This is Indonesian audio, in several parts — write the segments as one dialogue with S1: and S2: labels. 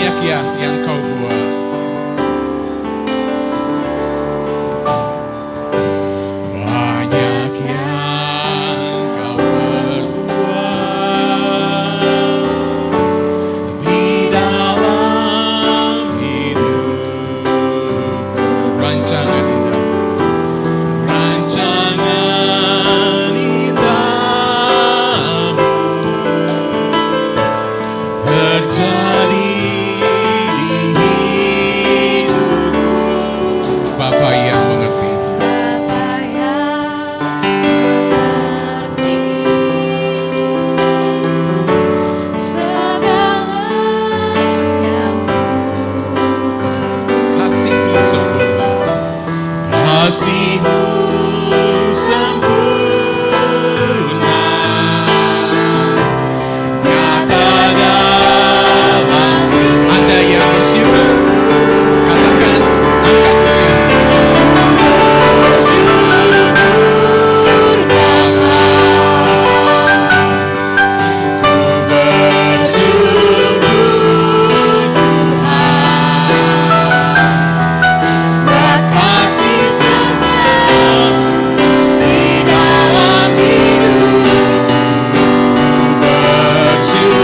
S1: banyak ya yang kau buat. Banyak yang kau perbuat di dalam hidup. Rancangan indah, rancangan indahmu terjadi di hidupku. Bapa yang mengerti,
S2: Bapa yang mengerti segala yang ku perbuat.
S1: kasih-Mu sempurna, kasih-Mu sempurna, nyata dalam hidup. Anda yang bersyukur, katakan, bersyukur Bapa, ku bersyukur buat kasih setia di dalam hidup. Bersyukur
S2: Bapa,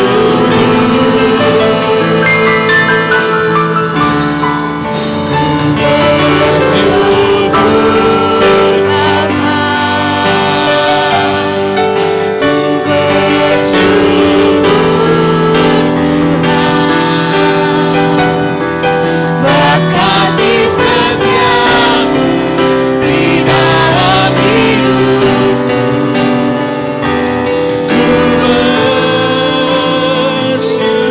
S1: buat kasih setiamu di dalam hidupku. Ku bersyukur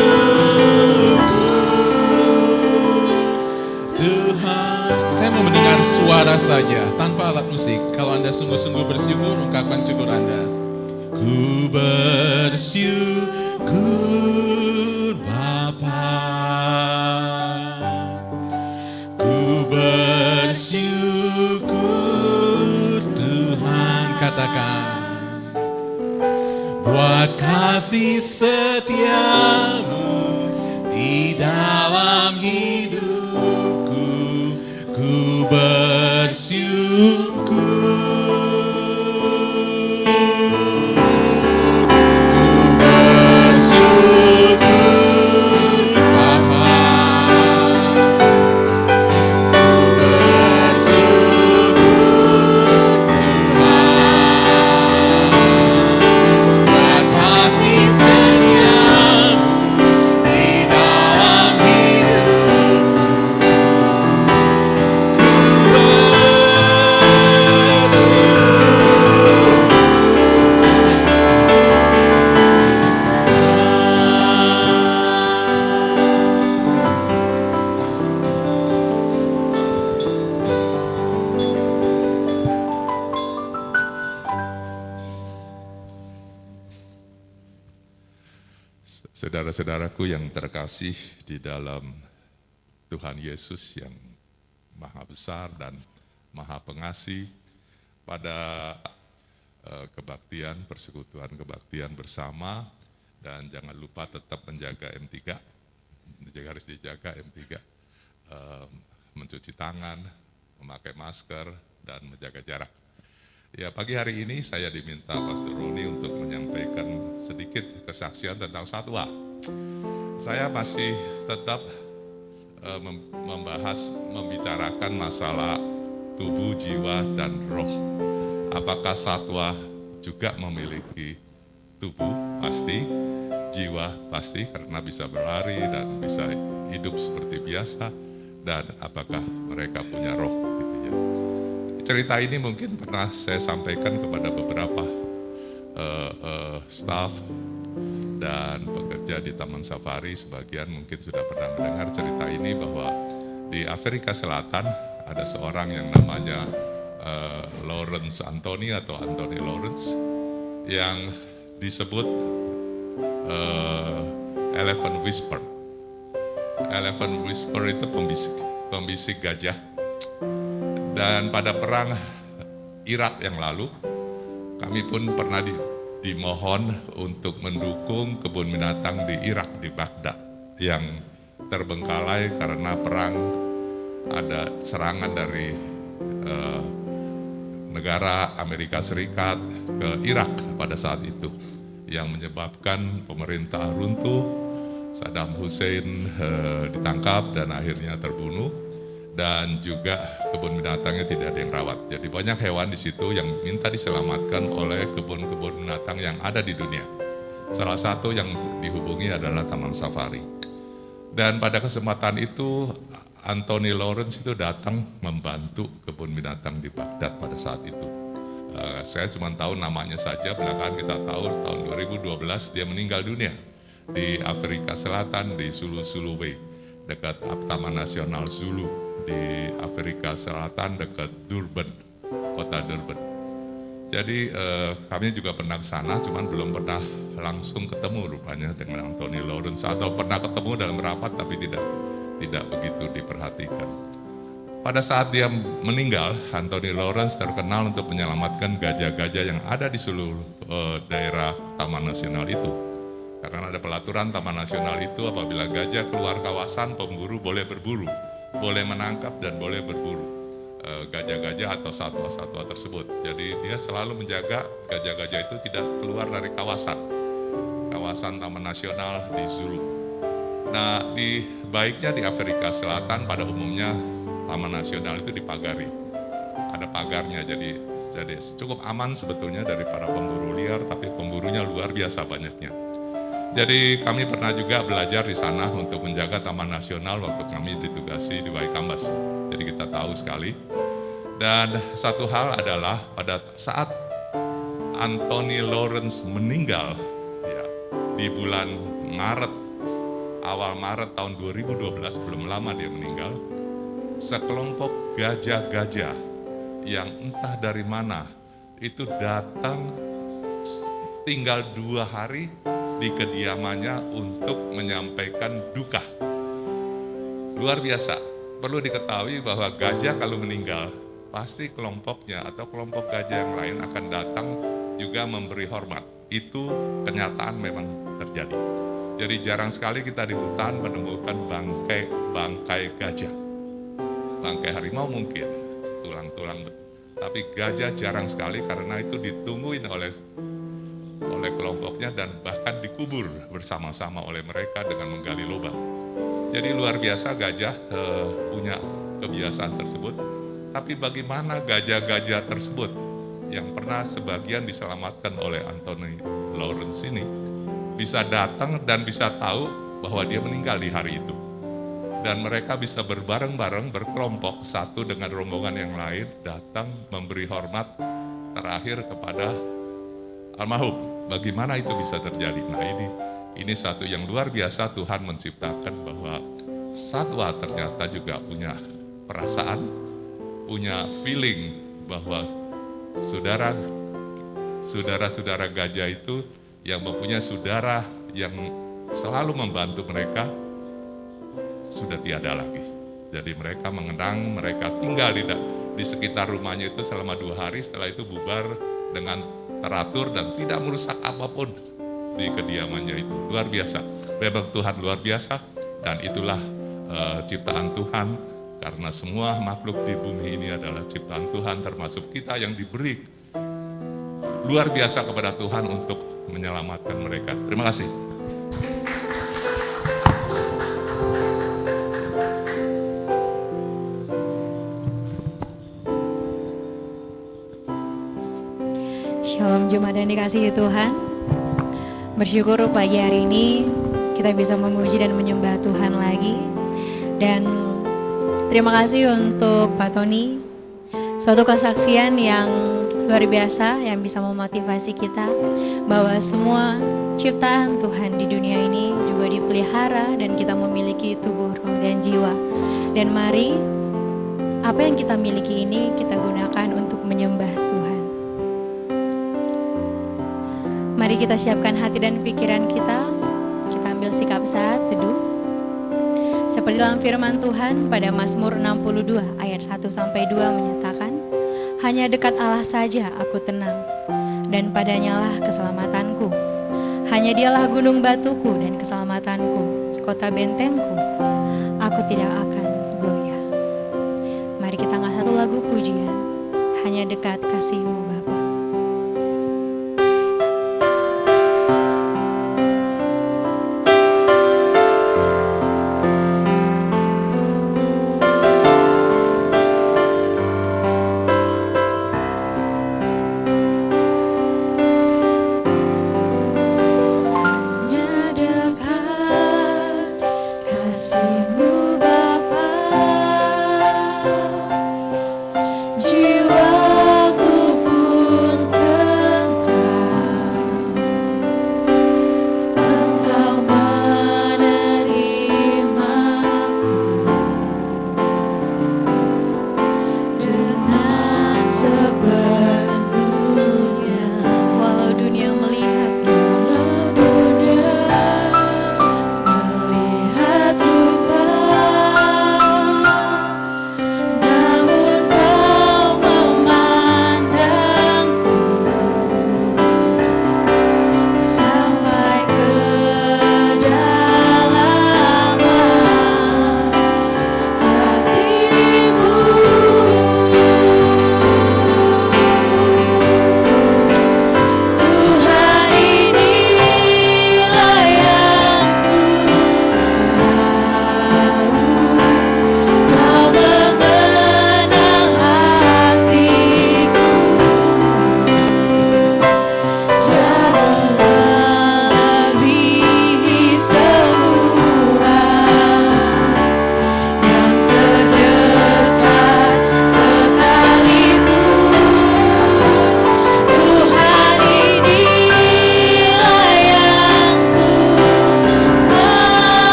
S1: Tuhan. Saya mau mendengar suara saja tanpa alat musik. Kalau Anda sungguh-sungguh bersyukur, ungkapkan syukur Anda. Ku bersyukur Bapa, ku bersyukur Tuhan, katakan, buat kasih setiamu di dalam hidupku. Ku bersyukur, ku bersyukur Bapa, ku bersyukur Tuhan, buat kasih setiamu di dalam hidupku. Ku
S3: Saudara-saudaraku yang terkasih di dalam Tuhan Yesus yang Maha Besar dan Maha Pengasih, pada kebaktian, persekutuan kebaktian bersama, dan jangan lupa tetap menjaga M3, harus dijaga M3, mencuci tangan, memakai masker, dan menjaga jarak. Ya, pagi hari ini saya diminta Pastor Roni untuk menyampaikan sedikit kesaksian tentang satwa. Saya masih tetap membicarakan masalah tubuh, jiwa, dan roh. Apakah satwa juga memiliki tubuh? Pasti. Jiwa pasti, karena bisa berlari dan bisa hidup seperti biasa. Dan apakah mereka punya roh? Gitu ya. Cerita ini mungkin pernah saya sampaikan kepada beberapa staff dan pekerja di Taman Safari. Sebagian mungkin sudah pernah mendengar cerita ini, bahwa di Afrika Selatan ada seorang yang namanya Lawrence Anthony atau Anthony Lawrence, yang disebut Elephant Whisper. Elephant Whisper itu pembisik gajah. Dan pada perang Irak yang lalu, kami pun pernah dimohon untuk mendukung kebun binatang di Irak, di Baghdad, yang terbengkalai karena perang, ada serangan dari negara Amerika Serikat ke Irak pada saat itu yang menyebabkan pemerintah runtuh, Saddam Hussein ditangkap dan akhirnya terbunuh, dan juga kebun binatangnya tidak ada yang rawat. Jadi banyak hewan di situ yang minta diselamatkan oleh kebun-kebun binatang yang ada di dunia. Salah satu yang dihubungi adalah Taman Safari. Dan pada kesempatan itu Anthony Lawrence itu datang membantu kebun binatang di Baghdad pada saat itu. Saya cuma tahu namanya saja, belakangan kita tahu tahun 2012 dia meninggal dunia di Afrika Selatan di Sulu-Suluwe, dekat Taman Nasional Zulu di Afrika Selatan dekat Durban, kota Durban. Jadi kami juga pernah ke sana, cuman belum pernah langsung ketemu rupanya dengan Anthony Lawrence, atau pernah ketemu dalam rapat tapi tidak begitu diperhatikan. Pada saat dia meninggal, Anthony Lawrence terkenal untuk menyelamatkan gajah-gajah yang ada di seluruh daerah Taman Nasional itu. Karena ada pelaturan Taman Nasional itu, apabila gajah keluar kawasan, pemburu boleh berburu, boleh menangkap dan boleh berburu gajah-gajah atau satwa-satwa tersebut. Jadi dia selalu menjaga gajah-gajah itu tidak keluar dari kawasan Taman Nasional di Zulu. Nah, baiknya di Afrika Selatan pada umumnya Taman Nasional itu dipagari, ada pagarnya, jadi cukup aman sebetulnya dari para pemburu liar, tapi pemburunya luar biasa banyaknya. Jadi kami pernah juga belajar di sana untuk menjaga Taman Nasional waktu kami ditugasi di Waikambas. Jadi kita tahu sekali. Dan satu hal adalah pada saat Anthony Lawrence meninggal ya, di bulan Maret, awal Maret tahun 2012, belum lama dia meninggal, sekelompok gajah-gajah yang entah dari mana itu datang tinggal 2 hari di kediamannya untuk menyampaikan duka. Luar biasa. Perlu diketahui bahwa gajah kalau meninggal, pasti kelompoknya atau kelompok gajah yang lain akan datang juga memberi hormat. Itu kenyataan memang terjadi. Jadi jarang sekali kita di hutan menemukan bangkai gajah. Bangkai harimau mungkin, tulang-tulang, tapi gajah jarang sekali karena itu ditungguin oleh kelompoknya dan bahkan dikubur bersama-sama oleh mereka dengan menggali lubang. Jadi luar biasa gajah punya kebiasaan tersebut. Tapi bagaimana gajah-gajah tersebut yang pernah sebagian diselamatkan oleh Anthony Lawrence ini bisa datang dan bisa tahu bahwa dia meninggal di hari itu. Dan mereka bisa berbareng-bareng, berkelompok satu dengan rombongan yang lain datang memberi hormat terakhir kepada almarhum. Bagaimana itu bisa terjadi? Nah ini satu yang luar biasa, Tuhan menciptakan bahwa satwa ternyata juga punya perasaan, punya feeling bahwa saudara-saudara gajah itu yang mempunyai saudara yang selalu membantu mereka sudah tiada lagi. Jadi mereka mengenang, mereka tinggal di sekitar rumahnya itu selama 2 hari, setelah itu bubar dengan teratur dan tidak merusak apapun di kediamannya itu. Luar biasa. Memang Tuhan luar biasa dan itulah ciptaan Tuhan, karena semua makhluk di bumi ini adalah ciptaan Tuhan, termasuk kita yang diberi luar biasa kepada Tuhan untuk menyelamatkan mereka. Terima kasih.
S2: Shalom jemaat yang dikasihi Tuhan. Bersyukur pagi hari ini kita bisa memuji dan menyembah Tuhan lagi. Dan terima kasih untuk Pak Tony, suatu kesaksian yang luar biasa yang bisa memotivasi kita bahwa semua ciptaan Tuhan di dunia ini juga dipelihara dan kita memiliki tubuh, roh, dan jiwa. Dan mari apa yang kita miliki ini kita gunakan untuk menyembah Tuhan. Mari kita siapkan hati dan pikiran kita ambil sikap saat teduh. Seperti dalam firman Tuhan pada Mazmur 62 ayat 1-2 menyatakan, hanya dekat Allah saja aku tenang, dan padanyalah keselamatanku. Hanya dialah gunung batuku dan keselamatanku, kota bentengku. aku tidak akan goyah. Mari kita angkat satu lagu pujian, hanya dekat kasih-Mu Bapa.
S4: Melihat rupa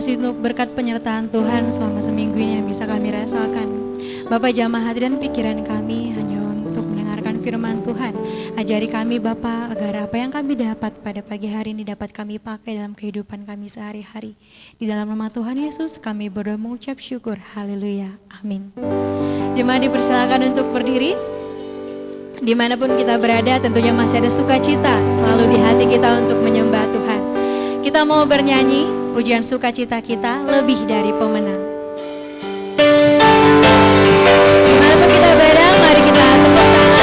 S2: kasih untuk berkat penyertaan Tuhan selama seminggu ini yang bisa kami rasakan. Bapak jamah hati dan pikiran kami hanya untuk mendengarkan firman Tuhan. Ajari kami Bapak agar apa yang kami dapat pada pagi hari ini dapat kami pakai dalam kehidupan kami sehari-hari. Di dalam nama Tuhan Yesus kami berdoa mengucap syukur. Haleluya. Amin. Jemaat dipersilakan untuk berdiri. Dimanapun kita berada tentunya masih ada sukacita selalu di hati kita untuk menyembah Tuhan. Kita mau bernyanyi pujian sukacita kita lebih dari pemenang. Dimanapun kita berada, mari kita tepuk tangan.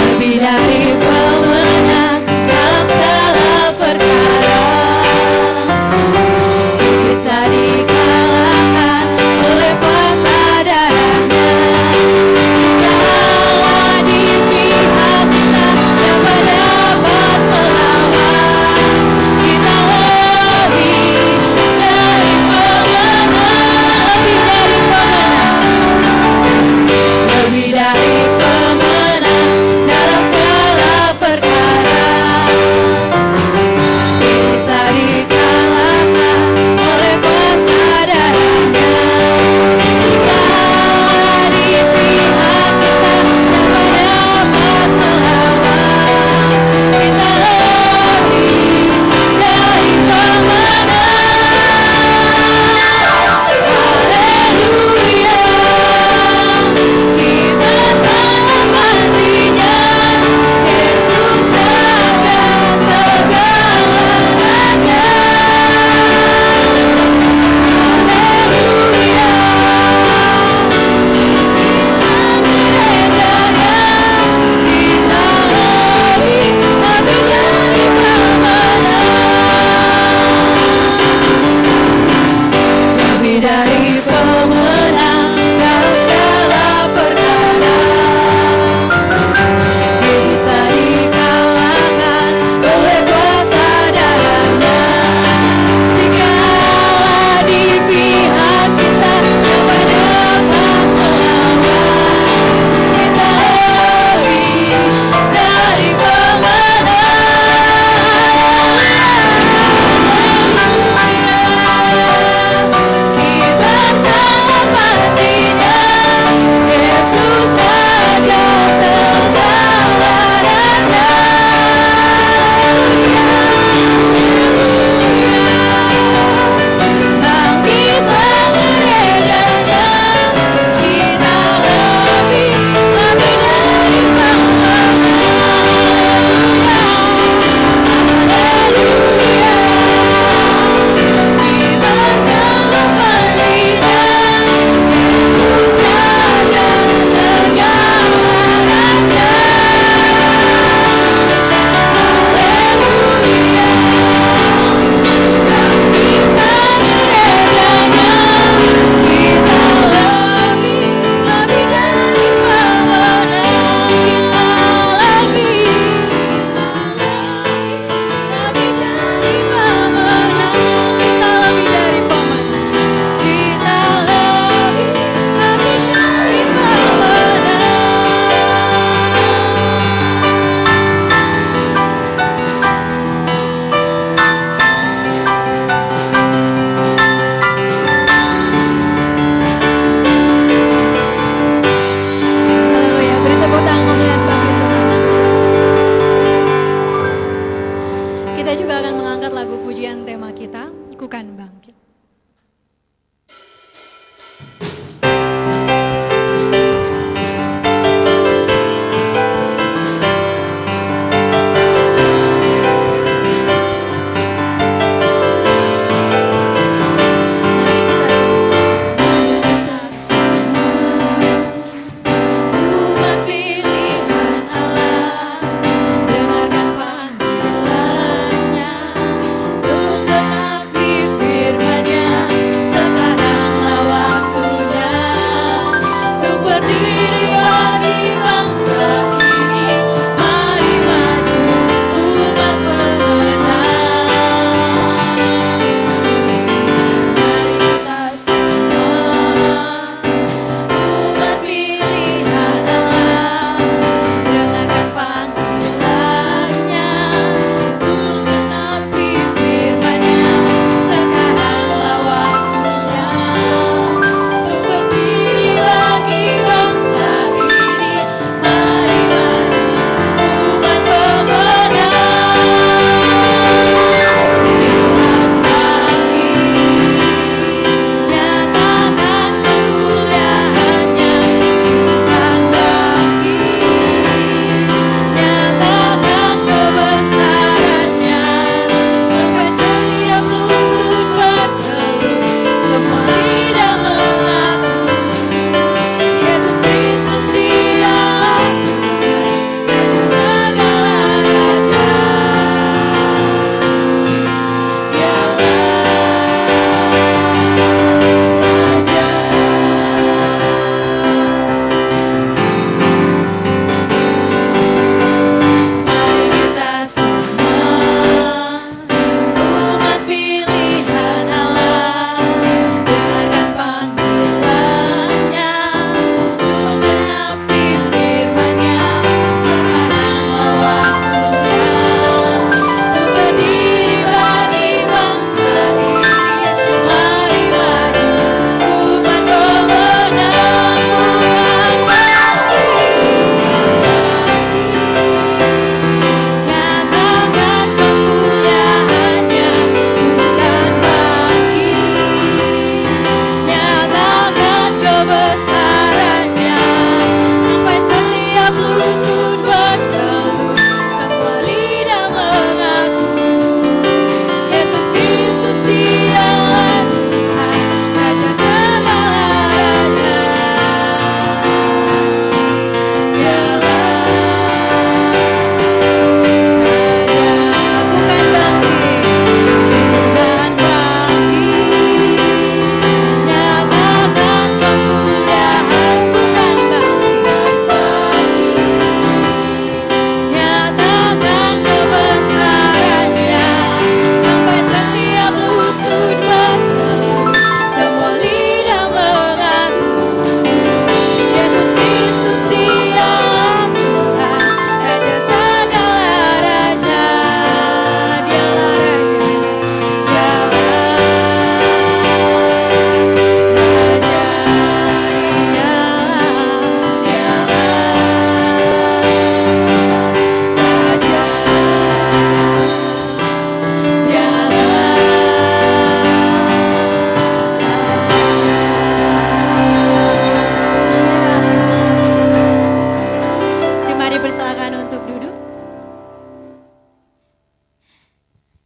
S2: Lebih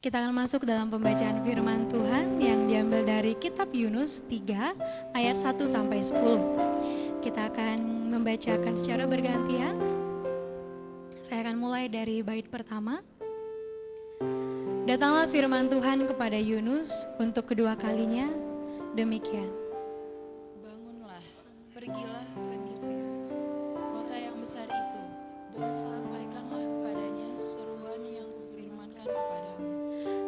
S2: Kita akan masuk dalam pembacaan firman Tuhan yang diambil dari kitab Yunus 3 ayat 1 sampai 10. Kita akan membacakan secara bergantian. Saya akan mulai dari bait pertama. Datanglah firman Tuhan kepada Yunus untuk kedua kalinya, demikian.
S4: Bangunlah, pergilah ke Niniwe, kota yang besar itu, dan sampaikanlah kepadanya seruan yang kufirmankan kepadamu.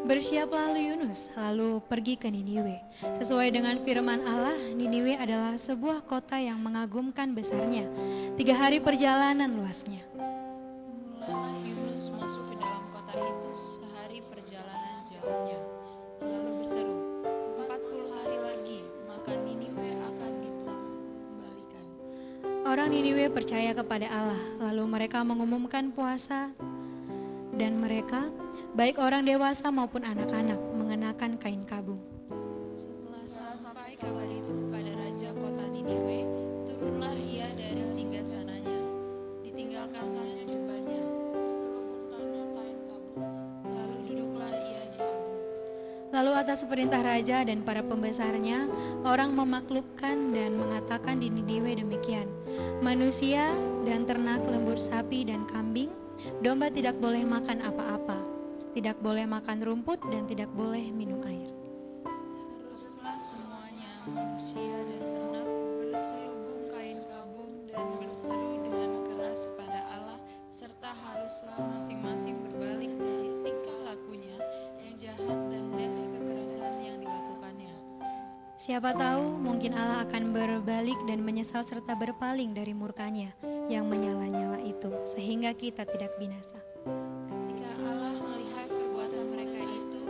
S2: Bersiaplah Yunus, lalu pergi ke Niniwe. Sesuai dengan firman Allah, Niniwe adalah sebuah kota yang mengagumkan besarnya. 3 hari perjalanan luasnya.
S4: Mulailah Yunus masuk ke dalam kota itu sehari perjalanan jauhnya, lalu berseru, 40 hari lagi, maka Niniwe akan dikembalikan.
S2: Orang Niniwe percaya kepada Allah, lalu mereka mengumumkan puasa, dan mereka, baik orang dewasa maupun anak-anak, mengenakan kain kabung.
S4: Setelah sampai kabar itu kepada raja kota Niniwe, turunlah ia dari singgasananya, ditinggalkannya jubahnya, diselubungkannya kain kabung, lalu duduklah ia di abu.
S2: Lalu atas perintah raja dan para pembesarnya, orang memaklukkan dan mengatakan di Niniwe demikian, manusia dan ternak lembut sapi dan kambing, domba tidak boleh makan apa-apa, tidak boleh makan rumput dan tidak boleh minum air.
S4: Haruslah semuanya, manusia dan ternak, berselubung kain kabung dan berseru dengan keras pada Allah, serta haruslah masing-masing berbalik dari tingkah lakunya yang jahat dan dari kekerasan yang dilakukannya.
S2: Siapa tahu mungkin Allah akan berbalik dan menyesal serta berpaling dari murkanya yang menyala-nyala itu, sehingga kita tidak binasa.
S4: Ketika Allah melihat perbuatan mereka itu,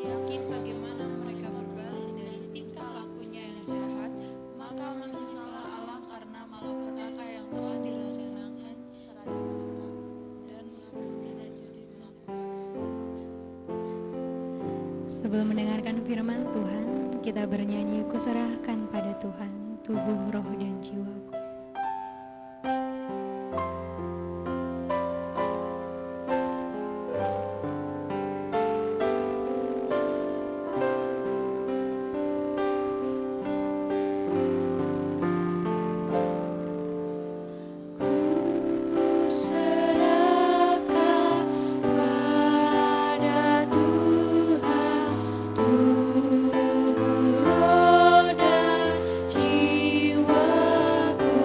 S4: yakin bagaimana mereka berbalik dari tingkah lakunya yang jahat, maka menyesallah Allah karena malapetaka yang telah direncanakan terhadap mereka, dan ia pun tidak jadi melakukannya.
S2: Sebelum mendengarkan firman Tuhan, kita bernyanyi, kuserahkan pada Tuhan tubuh, roh, dan jiwaku.
S5: Jiwaku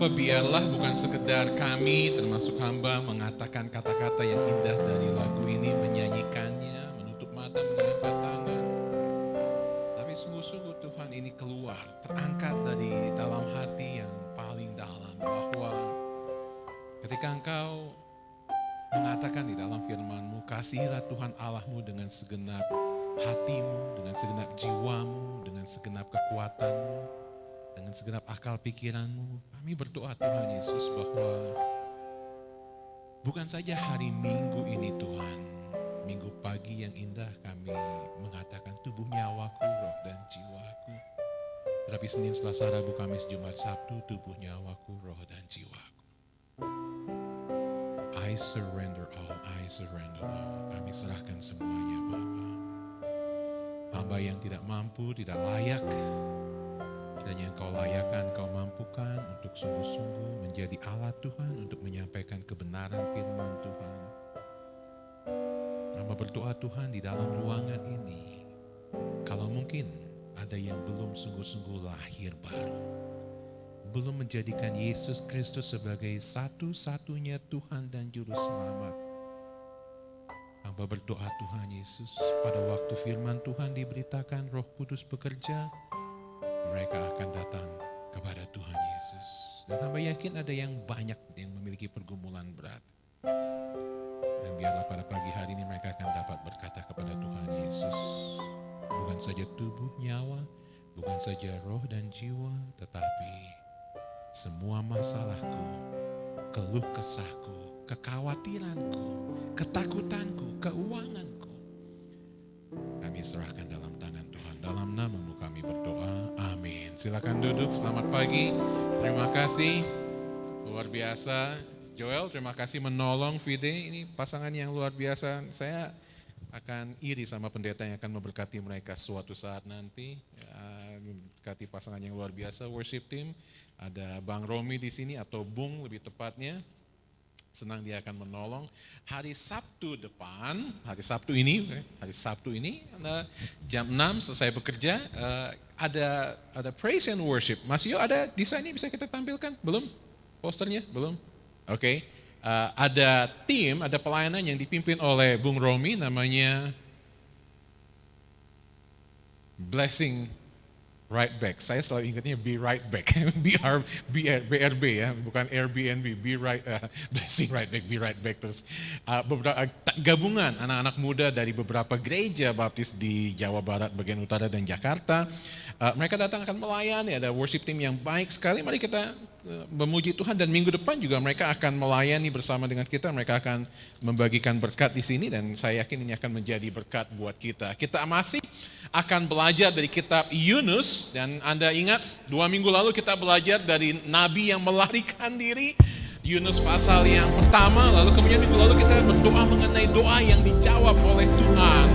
S1: Bapa, biarlah bukan sekedar kami termasuk hamba mengatakan kata-kata yang indah dari lagu ini, menyanyikannya, menutup mata, mengangkat tangan. Tapi sungguh-sungguh Tuhan ini keluar, terangkat dari dalam hati yang paling dalam, bahwa ketika Engkau mengatakan di dalam firman-Mu, kasihilah Tuhan Allahmu dengan segenap hatimu, dengan segenap jiwamu, dengan segenap kekuatanmu, dengan segenap akal pikiranmu. Kami berdoa Tuhan Yesus bahwa bukan saja hari Minggu ini Tuhan, Minggu pagi yang indah kami mengatakan tubuh, nyawaku, roh dan jiwaku. Tetapi Senin, Selasa, Rabu, Kamis, Jumat, Sabtu, tubuh, nyawaku, roh dan jiwaku. I surrender all, I surrender all. Kami serahkan semuanya Bapa. Hamba yang tidak mampu, tidak layak, kiranya Engkau layakan, Engkau mampukan untuk sungguh-sungguh menjadi alat Tuhan untuk menyampaikan kebenaran firman Tuhan. Hamba berdoa Tuhan di dalam ruangan ini, kalau mungkin ada yang belum sungguh-sungguh lahir baru, belum menjadikan Yesus Kristus sebagai satu-satunya Tuhan dan Juru Selamat, hamba berdoa Tuhan Yesus, pada waktu firman Tuhan diberitakan, Roh Kudus bekerja, mereka akan datang kepada Tuhan Yesus. Dan hamba yakin ada yang banyak yang memiliki pergumulan berat. Dan biarlah pada pagi hari ini mereka akan dapat berkata kepada Tuhan Yesus, bukan saja tubuh, nyawa, bukan saja roh dan jiwa, tetapi semua masalahku, keluh kesahku, kekhawatiranku, ketakutanku, keuanganku, kami serahkan dalam tangan Tuhan. Dalam nama-Mu kami berdoa, amin. Silakan duduk, selamat pagi. Terima kasih, luar biasa. Joel, terima kasih menolong Vide, ini pasangan yang luar biasa. Saya akan iri sama pendeta yang akan memberkati mereka suatu saat nanti. Memberkati pasangan yang luar biasa, worship team. Ada Bang Romi di sini, atau Bung lebih tepatnya. Senang dia akan menolong. Hari Sabtu depan, hari Sabtu ini jam 6 selesai bekerja, ada praise and worship. Mas Yo, ada desainnya bisa kita tampilkan? Belum? Posternya? Belum? Oke. Ada tim, ada pelayanan yang dipimpin oleh Bung Romi, namanya Blessing Right Back. Saya selalu ingatnya Be Right Back. BRB ya, bukan Airbnb. Blessing Right Back, Be Right Back. Terus beberapa gabungan anak-anak muda dari beberapa gereja baptis di Jawa Barat, bagian utara dan Jakarta. Mereka datang akan melayani, ada worship team yang baik sekali. Mari kita memuji Tuhan, dan minggu depan juga mereka akan melayani bersama dengan kita. Mereka akan membagikan berkat di sini, dan saya yakin ini akan menjadi berkat buat kita. Kita masih akan belajar dari kitab Yunus, dan Anda ingat 2 minggu lalu kita belajar dari nabi yang melarikan diri, Yunus pasal yang pertama. Lalu kemudian minggu lalu kita berdoa mengenai doa yang dijawab oleh Tuhan,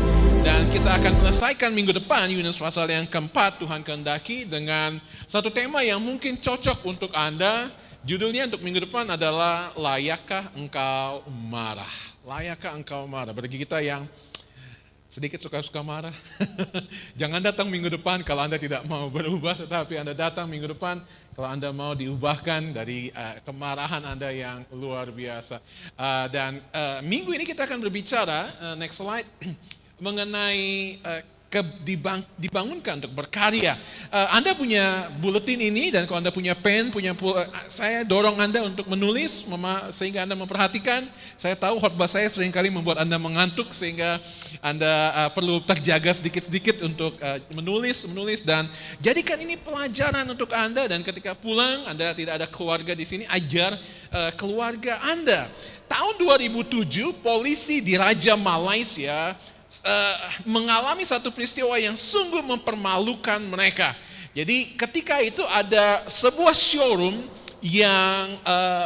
S1: dan kita akan menyelesaikan minggu depan Yunus pasal yang keempat, Tuhan kehendaki, dengan satu tema yang mungkin cocok untuk Anda. Judulnya untuk minggu depan adalah Layakkah Engkau Marah? Layakkah engkau marah? Bagi kita yang sedikit suka-suka marah, jangan datang minggu depan kalau Anda tidak mau berubah, tetapi Anda datang minggu depan kalau Anda mau diubahkan dari kemarahan Anda yang luar biasa. Dan minggu ini kita akan berbicara, next slide, mengenai dibangunkan untuk berkarya. Anda punya buletin ini, dan kalau Anda punya pen, saya dorong Anda untuk menulis sehingga Anda memperhatikan. Saya tahu khotbah saya seringkali membuat Anda mengantuk, sehingga Anda perlu terjaga sedikit-sedikit untuk menulis, dan jadikan ini pelajaran untuk Anda. Dan ketika pulang, Anda tidak ada keluarga di sini, ajar keluarga Anda. Tahun 2007, polisi di Raja Malaysia mengalami satu peristiwa yang sungguh mempermalukan mereka. Jadi ketika itu ada sebuah showroom yang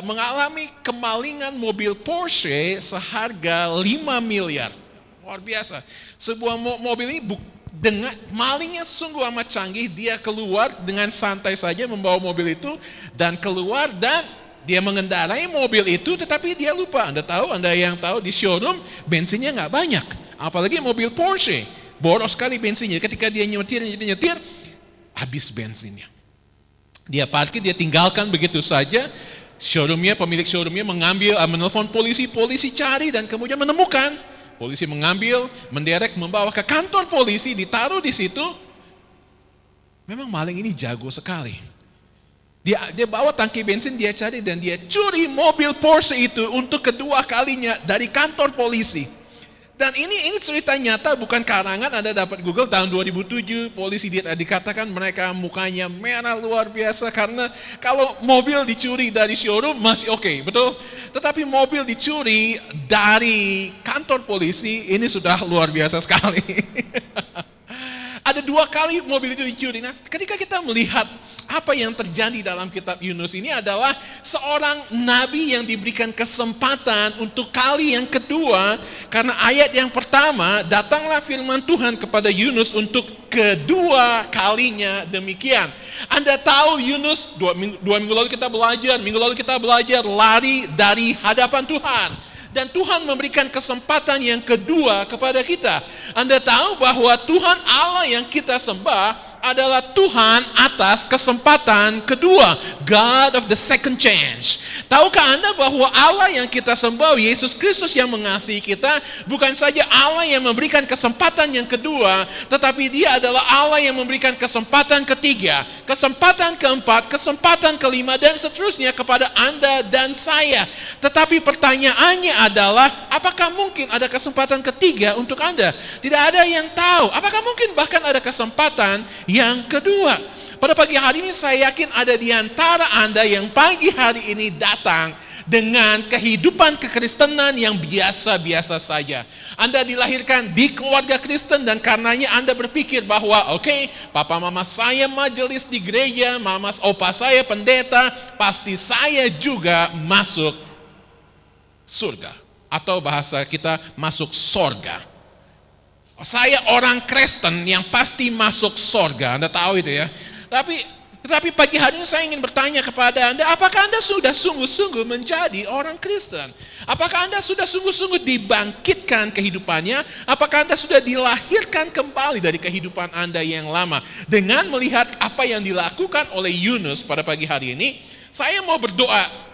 S1: mengalami kemalingan mobil Porsche seharga 5 miliar. Luar biasa. Sebuah mobil ini dengan malingnya sungguh amat canggih. Dia keluar dengan santai saja membawa mobil itu, dan keluar, dan dia mengendarai mobil itu, tetapi dia lupa. Anda yang tahu di showroom bensinnya nggak banyak. Apalagi mobil Porsche, boros sekali bensinnya. Ketika dia nyetir, habis bensinnya. Dia parkir, dia tinggalkan begitu saja. Pemilik showroomnya menelpon polisi cari dan kemudian menemukan. Polisi mengambil, menderek, membawa ke kantor polisi, ditaruh di situ. Memang maling ini jago sekali. Dia bawa tangki bensin, dia cari dan dia curi mobil Porsche itu untuk kedua kalinya dari kantor polisi. Dan ini cerita nyata, bukan karangan. Anda dapat Google tahun 2007, polisi dikatakan mereka mukanya merah luar biasa karena kalau mobil dicuri dari showroom masih oke, betul? Tetapi mobil dicuri dari kantor polisi, ini sudah luar biasa sekali. Ada 2 kali mobil itu dicuri. Nah, ketika kita melihat apa yang terjadi dalam kitab Yunus ini adalah seorang nabi yang diberikan kesempatan untuk kali yang kedua, karena ayat yang pertama datanglah firman Tuhan kepada Yunus untuk kedua kalinya demikian. Anda tahu Yunus, dua minggu lalu kita belajar lari dari hadapan Tuhan. Dan Tuhan memberikan kesempatan yang kedua kepada kita. Anda tahu bahwa Tuhan Allah yang kita sembah adalah Tuhan atas kesempatan kedua. God of the second chance. Tahukah Anda bahwa Allah yang kita sembah, Yesus Kristus yang mengasihi kita, bukan saja Allah yang memberikan kesempatan yang kedua, tetapi Dia adalah Allah yang memberikan kesempatan ketiga, kesempatan keempat, kesempatan kelima, dan seterusnya kepada Anda dan saya. Tetapi pertanyaannya adalah, apakah mungkin ada kesempatan ketiga untuk Anda? Tidak ada yang tahu. Apakah mungkin bahkan ada kesempatan yang kedua? Pada pagi hari ini saya yakin ada di antara Anda yang pagi hari ini datang dengan kehidupan kekristenan yang biasa-biasa saja. Anda dilahirkan di keluarga Kristen dan karenanya Anda berpikir bahwa oke, papa mama saya majelis di gereja, opa saya pendeta, pasti saya juga masuk surga. Atau bahasa kita masuk sorga. Saya orang Kristen yang pasti masuk sorga. Anda tahu itu ya. Tetapi pagi hari ini saya ingin bertanya kepada Anda, apakah Anda sudah sungguh-sungguh menjadi orang Kristen? Apakah Anda sudah sungguh-sungguh dibangkitkan kehidupannya? Apakah Anda sudah dilahirkan kembali dari kehidupan Anda yang lama? Dengan melihat apa yang dilakukan oleh Yunus pada pagi hari ini, saya mau berdoa.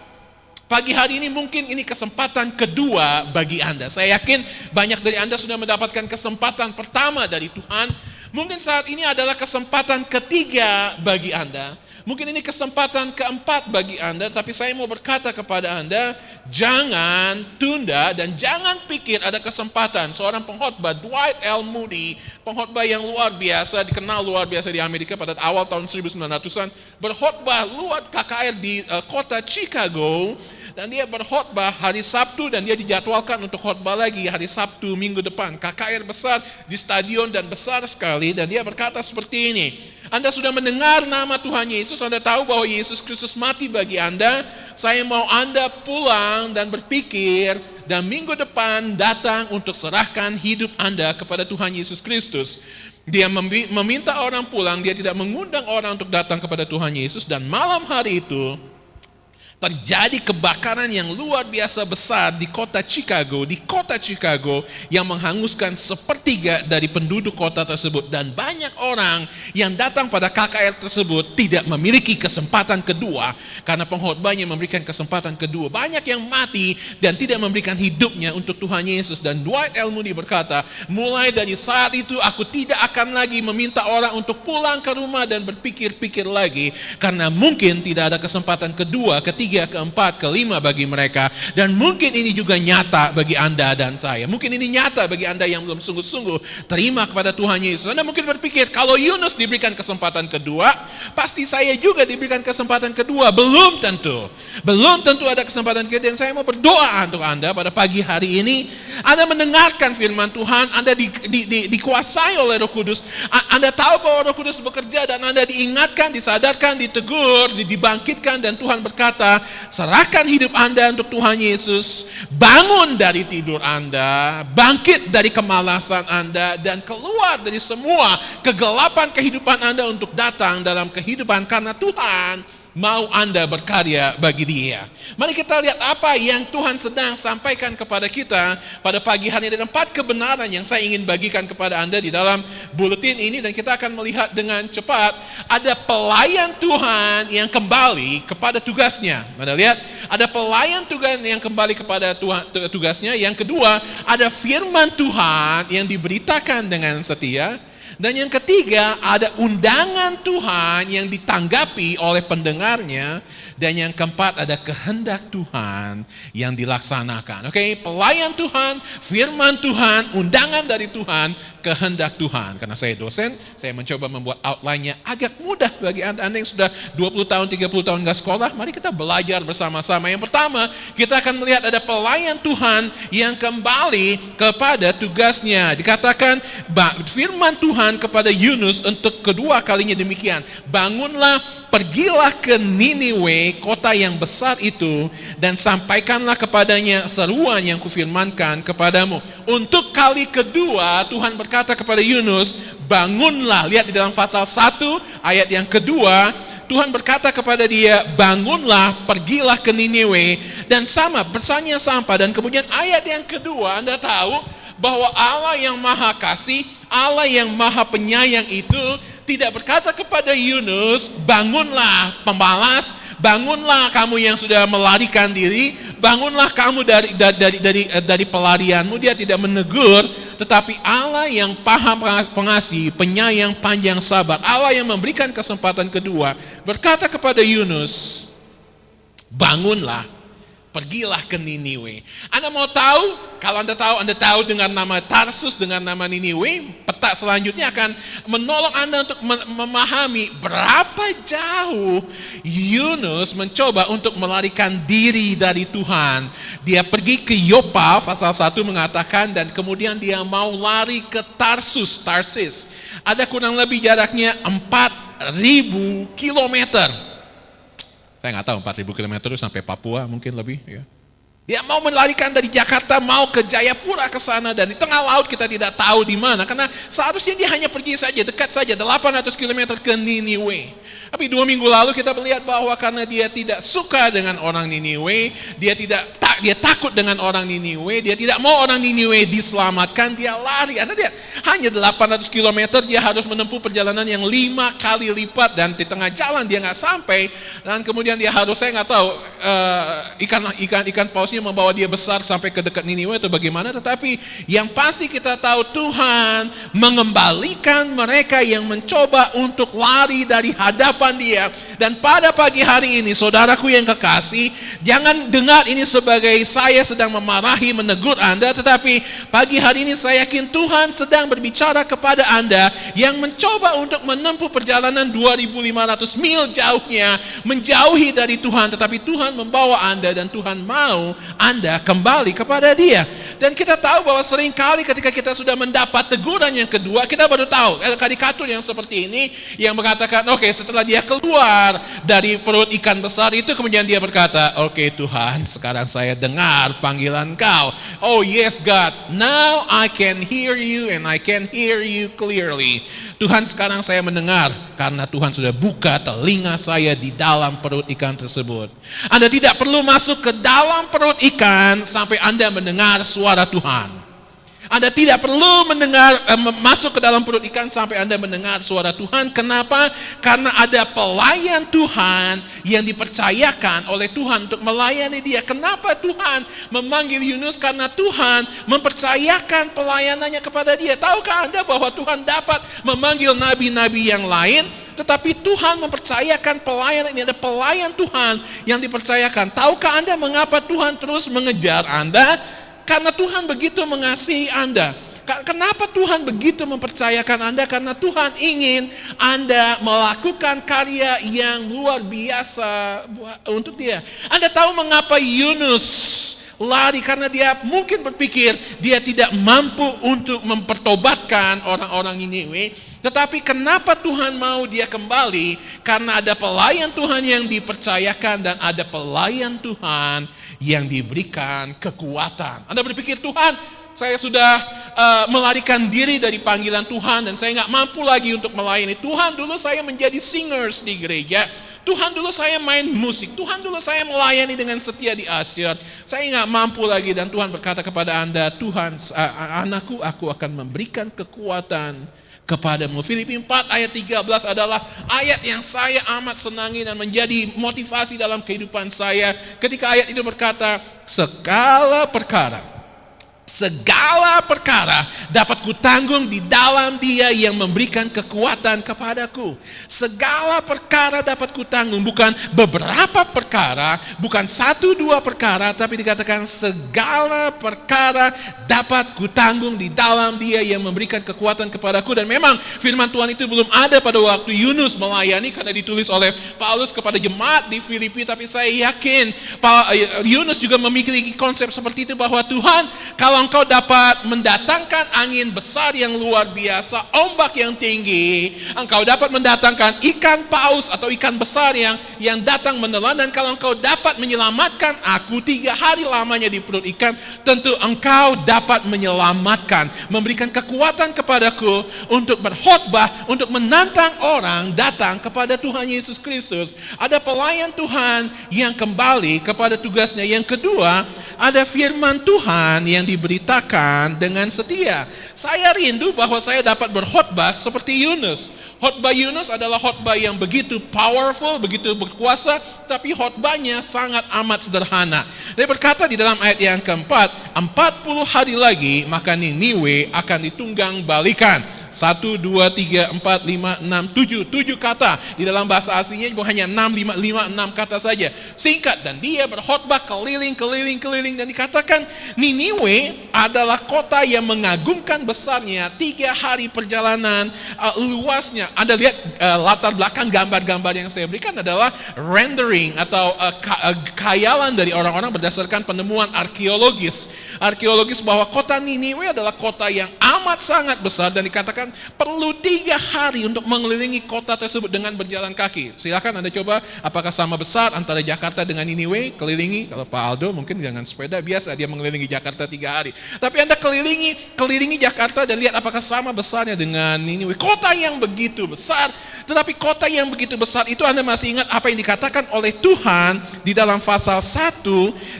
S1: Pagi hari ini mungkin ini kesempatan kedua bagi Anda. Saya yakin banyak dari Anda sudah mendapatkan kesempatan pertama dari Tuhan. Mungkin saat ini adalah kesempatan ketiga bagi Anda. Mungkin ini kesempatan keempat bagi Anda. Tapi saya mau berkata kepada Anda, jangan tunda dan jangan pikir ada kesempatan. Seorang pengkhotbah, Dwight L. Moody, pengkhotbah yang luar biasa, dikenal luar biasa di Amerika pada awal tahun 1900-an, berkhotbah luar KKR di kota Chicago. Dan dia berkhotbah hari Sabtu dan dia dijadwalkan untuk khotbah lagi hari Sabtu minggu depan. KKR besar di stadion dan besar sekali, dan dia berkata seperti ini. Anda sudah mendengar nama Tuhan Yesus, Anda tahu bahwa Yesus Kristus mati bagi Anda. Saya mau Anda pulang dan berpikir dan minggu depan datang untuk serahkan hidup Anda kepada Tuhan Yesus Kristus. Dia meminta orang pulang, dia tidak mengundang orang untuk datang kepada Tuhan Yesus. Dan malam hari itu terjadi kebakaran yang luar biasa besar di kota Chicago, yang menghanguskan sepertiga dari penduduk kota tersebut. Dan banyak orang yang datang pada KKR tersebut tidak memiliki kesempatan kedua, karena pengkhotbahnya memberikan kesempatan kedua. Banyak yang mati dan tidak memberikan hidupnya untuk Tuhan Yesus. Dan Dwight L. Moody berkata, mulai dari saat itu aku tidak akan lagi meminta orang untuk pulang ke rumah dan berpikir-pikir lagi, karena mungkin tidak ada kesempatan kedua, ketiga, keempat, kelima bagi mereka. Dan mungkin ini juga nyata bagi Anda dan saya. Mungkin ini nyata bagi Anda yang belum sungguh-sungguh terima kepada Tuhan Yesus. Anda mungkin berpikir, kalau Yunus diberikan kesempatan kedua, pasti saya juga diberikan kesempatan kedua. Belum tentu. Belum tentu ada kesempatan kedua. Dan saya mau berdoa untuk Anda pada pagi hari ini. Anda mendengarkan firman Tuhan, Anda dikuasai oleh Roh Kudus. Anda tahu bahwa Roh Kudus bekerja dan Anda diingatkan, disadarkan, ditegur, dibangkitkan, dan Tuhan berkata, serahkan hidup Anda untuk Tuhan Yesus, bangun dari tidur Anda, bangkit dari kemalasan Anda, dan keluar dari semua kegelapan kehidupan Anda untuk datang dalam kehidupan, karena Tuhan mau Anda berkarya bagi dia. Mari kita lihat apa yang Tuhan sedang sampaikan kepada kita pada pagi hari ini. Ada 4 kebenaran yang saya ingin bagikan kepada Anda di dalam buletin ini, dan kita akan melihat dengan cepat. Ada pelayan Tuhan yang kembali kepada tugasnya. Anda lihat, ada pelayan Tuhan yang kembali kepada tugasnya. Yang kedua, ada firman Tuhan yang diberitakan dengan setia. Dan yang ketiga, ada undangan Tuhan yang ditanggapi oleh pendengarnya. Dan yang keempat, ada kehendak Tuhan yang dilaksanakan. Oke, pelayan Tuhan, firman Tuhan, undangan dari Tuhan, kehendak Tuhan. Karena saya dosen, saya mencoba membuat outline-nya agak mudah bagi Anda yang sudah 20 tahun, 30 tahun gak sekolah. Mari kita belajar bersama-sama. Yang pertama, kita akan melihat ada pelayan Tuhan yang kembali kepada tugasnya. Dikatakan firman Tuhan kepada Yunus untuk kedua kalinya demikian. Bangunlah, pergilah ke Niniwe, kota yang besar itu, dan sampaikanlah kepadanya seruan yang kufirmankan kepadamu. Untuk kali kedua Tuhan berkata kepada Yunus, bangunlah. Lihat di dalam pasal 1 ayat yang kedua, Tuhan berkata kepada dia, bangunlah, pergilah ke Niniwe, dan sama, bersanya sampah. Dan kemudian ayat yang kedua, Anda tahu bahwa Allah yang maha kasih, Allah yang maha penyayang itu tidak berkata kepada Yunus, bangunlah pemalas, bangunlah kamu yang sudah melarikan diri, bangunlah kamu dari pelarianmu. Dia tidak menegur, tetapi Allah yang paham pengasih, penyayang, panjang sabar, Allah yang memberikan kesempatan kedua, berkata kepada Yunus, bangunlah, pergilah ke Niniwe. Anda mau tahu? Kalau Anda tahu dengan nama Tarsus, dengan nama Niniwe, peta selanjutnya akan menolong Anda untuk memahami berapa jauh Yunus mencoba untuk melarikan diri dari Tuhan. Dia pergi ke Yopa, pasal 1 mengatakan, dan kemudian dia mau lari ke Tarsis. Ada kurang lebih jaraknya 4.000 kilometer. Saya nggak tahu 4.000 kilometer itu sampai Papua mungkin lebih ya. Dia mau melarikan dari Jakarta, mau ke Jayapura ke sana, dan di tengah laut kita tidak tahu di mana, karena seharusnya dia hanya pergi saja, dekat saja, 800 km ke Niniwe. Tapi 2 minggu lalu kita melihat bahwa karena dia tidak suka dengan orang Niniwe, dia takut dengan orang Niniwe, dia tidak mau orang Niniwe diselamatkan, dia lari. Anda lihat, hanya 800 km dia harus menempuh perjalanan yang 5 kali lipat, dan di tengah jalan dia nggak sampai, dan kemudian dia harus, saya nggak tahu ikan pausnya membawa dia besar sampai ke dekat Niniwe atau bagaimana, tetapi yang pasti kita tahu Tuhan mengembalikan mereka yang mencoba untuk lari dari hadapan dia. Dan pada pagi hari ini, saudaraku yang kekasih, jangan dengar ini sebagai saya sedang memarahi, menegur Anda, tetapi pagi hari ini saya yakin Tuhan sedang berbicara kepada Anda yang mencoba untuk menempuh perjalanan 2.500 mil jauhnya, menjauhi dari Tuhan, tetapi Tuhan membawa Anda dan Tuhan mau Anda kembali kepada Dia. Dan kita tahu bahwa seringkali ketika kita sudah mendapat teguran yang kedua, kita baru tahu karikatur yang seperti ini yang mengatakan, oke, setelah dia keluar dari perut ikan besar itu, kemudian dia berkata, oke Tuhan, sekarang saya dengar panggilan Kau. Oh yes God, now I can hear you and I can hear you clearly. Tuhan, sekarang saya mendengar karena Tuhan sudah buka telinga saya di dalam perut ikan tersebut. Anda tidak perlu masuk ke dalam perut ikan sampai Anda mendengar suara Tuhan. Anda tidak perlu masuk ke dalam perut ikan sampai Anda mendengar suara Tuhan. Kenapa? Karena ada pelayan Tuhan yang dipercayakan oleh Tuhan untuk melayani dia. Kenapa Tuhan memanggil Yunus? Karena Tuhan mempercayakan pelayanannya kepada dia. Tahukah Anda bahwa Tuhan dapat memanggil nabi-nabi yang lain? Tetapi Tuhan mempercayakan pelayan ini, ada pelayan Tuhan yang dipercayakan. Tahukah Anda mengapa Tuhan terus mengejar Anda? Karena Tuhan begitu mengasihi Anda. Kenapa Tuhan begitu mempercayakan Anda? Karena Tuhan ingin Anda melakukan karya yang luar biasa untuk Dia. Anda tahu mengapa Yunus lari? Karena dia mungkin berpikir dia tidak mampu untuk mempertobatkan orang-orang Niniwe. Tetapi kenapa Tuhan mau dia kembali? Karena ada pelayan Tuhan yang dipercayakan dan ada pelayan Tuhan yang diberikan kekuatan. Anda berpikir, Tuhan, saya sudah melarikan diri dari panggilan Tuhan dan saya nggak mampu lagi untuk melayani Tuhan. Dulu saya menjadi singers di gereja. Tuhan dulu saya main musik, Tuhan dulu saya melayani dengan setia di Asyir. Saya nggak mampu lagi dan Tuhan berkata kepada Anda, Tuhan anakku, aku akan memberikan kekuatan kepadamu. Filipi 4 ayat 13 adalah ayat yang saya amat senangi dan menjadi motivasi dalam kehidupan saya. Ketika ayat itu berkata, segala perkara dapat kutanggung di dalam Dia yang memberikan kekuatan kepadaku. Segala perkara dapat kutanggung, bukan beberapa perkara, bukan 1-2 perkara, tapi dikatakan segala perkara dapat kutanggung di dalam Dia yang memberikan kekuatan kepadaku. Dan memang firman Tuhan itu belum ada pada waktu Yunus melayani karena ditulis oleh Paulus kepada jemaat di Filipi, tapi saya yakin Yunus juga memiliki konsep seperti itu bahwa Tuhan, kalau engkau dapat mendatangkan angin besar yang luar biasa, ombak yang tinggi, engkau dapat mendatangkan ikan paus atau ikan besar yang datang menelan, dan kalau engkau dapat menyelamatkan aku 3 hari lamanya di perut ikan, tentu engkau dapat menyelamatkan, memberikan kekuatan kepadaku untuk berkhotbah, untuk menantang orang datang kepada Tuhan Yesus Kristus. Ada pelayan Tuhan yang kembali kepada tugasnya. Yang kedua, ada firman Tuhan yang diberitakan dengan setia. Saya rindu bahwa saya dapat berkhotbah seperti Yunus. Khotbah Yunus adalah khotbah yang begitu powerful, begitu berkuasa, tapi khotbahnya sangat amat sederhana. Dia berkata di dalam ayat yang keempat, 40 hari lagi maka Niniwe akan ditunggang balikan. 1, 2, 3, 4, 5, 6, 7 kata. Di dalam bahasa aslinya hanya 6 kata saja. Singkat, dan dia berkhotbah keliling dan dikatakan Niniwe adalah kota yang mengagumkan besarnya, 3 hari perjalanan luasnya. Anda lihat latar belakang gambar-gambar yang saya berikan adalah rendering atau khayalan dari orang-orang berdasarkan penemuan arkeologis bahwa kota Niniwe adalah kota yang amat sangat besar, dan dikatakan perlu 3 hari untuk mengelilingi kota tersebut dengan berjalan kaki. Silakan Anda coba, apakah sama besar antara Jakarta dengan Niniwe? Kelilingi, kalau Pak Aldo mungkin dengan sepeda biasa dia mengelilingi Jakarta 3 hari. Tapi Anda kelilingi Jakarta dan lihat apakah sama besarnya dengan Niniwe. Kota yang begitu besar, tetapi kota yang begitu besar itu Anda masih ingat apa yang dikatakan oleh Tuhan di dalam pasal 1,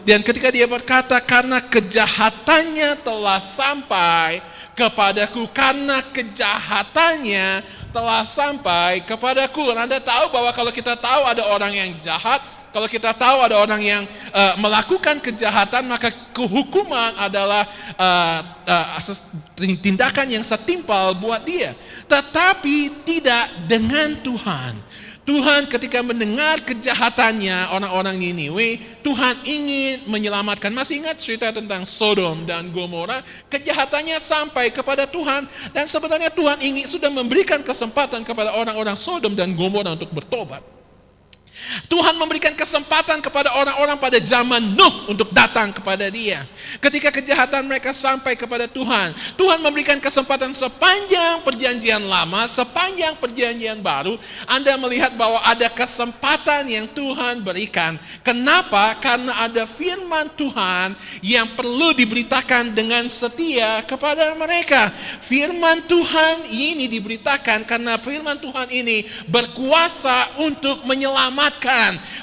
S1: dan ketika dia berkata, karena kejahatannya telah sampai kepadaku, karena kejahatannya telah sampai kepadaku. Dan Anda tahu bahwa kalau kita tahu ada orang yang jahat, kalau kita tahu ada orang yang melakukan kejahatan, maka kehukuman adalah tindakan yang setimpal buat dia. Tetapi tidak dengan Tuhan. Tuhan ketika mendengar kejahatannya orang-orang Niniwe, Tuhan ingin menyelamatkan. Masih ingat cerita tentang Sodom dan Gomora? Kejahatannya sampai kepada Tuhan, dan sebenarnya Tuhan sudah memberikan kesempatan kepada orang-orang Sodom dan Gomora untuk bertobat. Tuhan memberikan kesempatan kepada orang-orang pada zaman Nuh untuk datang kepada Dia. Ketika kejahatan mereka sampai kepada Tuhan, Tuhan memberikan kesempatan sepanjang perjanjian lama, sepanjang perjanjian baru. Anda melihat bahwa ada kesempatan yang Tuhan berikan. Kenapa? Karena ada firman Tuhan yang perlu diberitakan dengan setia kepada mereka. Firman Tuhan ini diberitakan karena firman Tuhan ini berkuasa untuk menyelamatkan.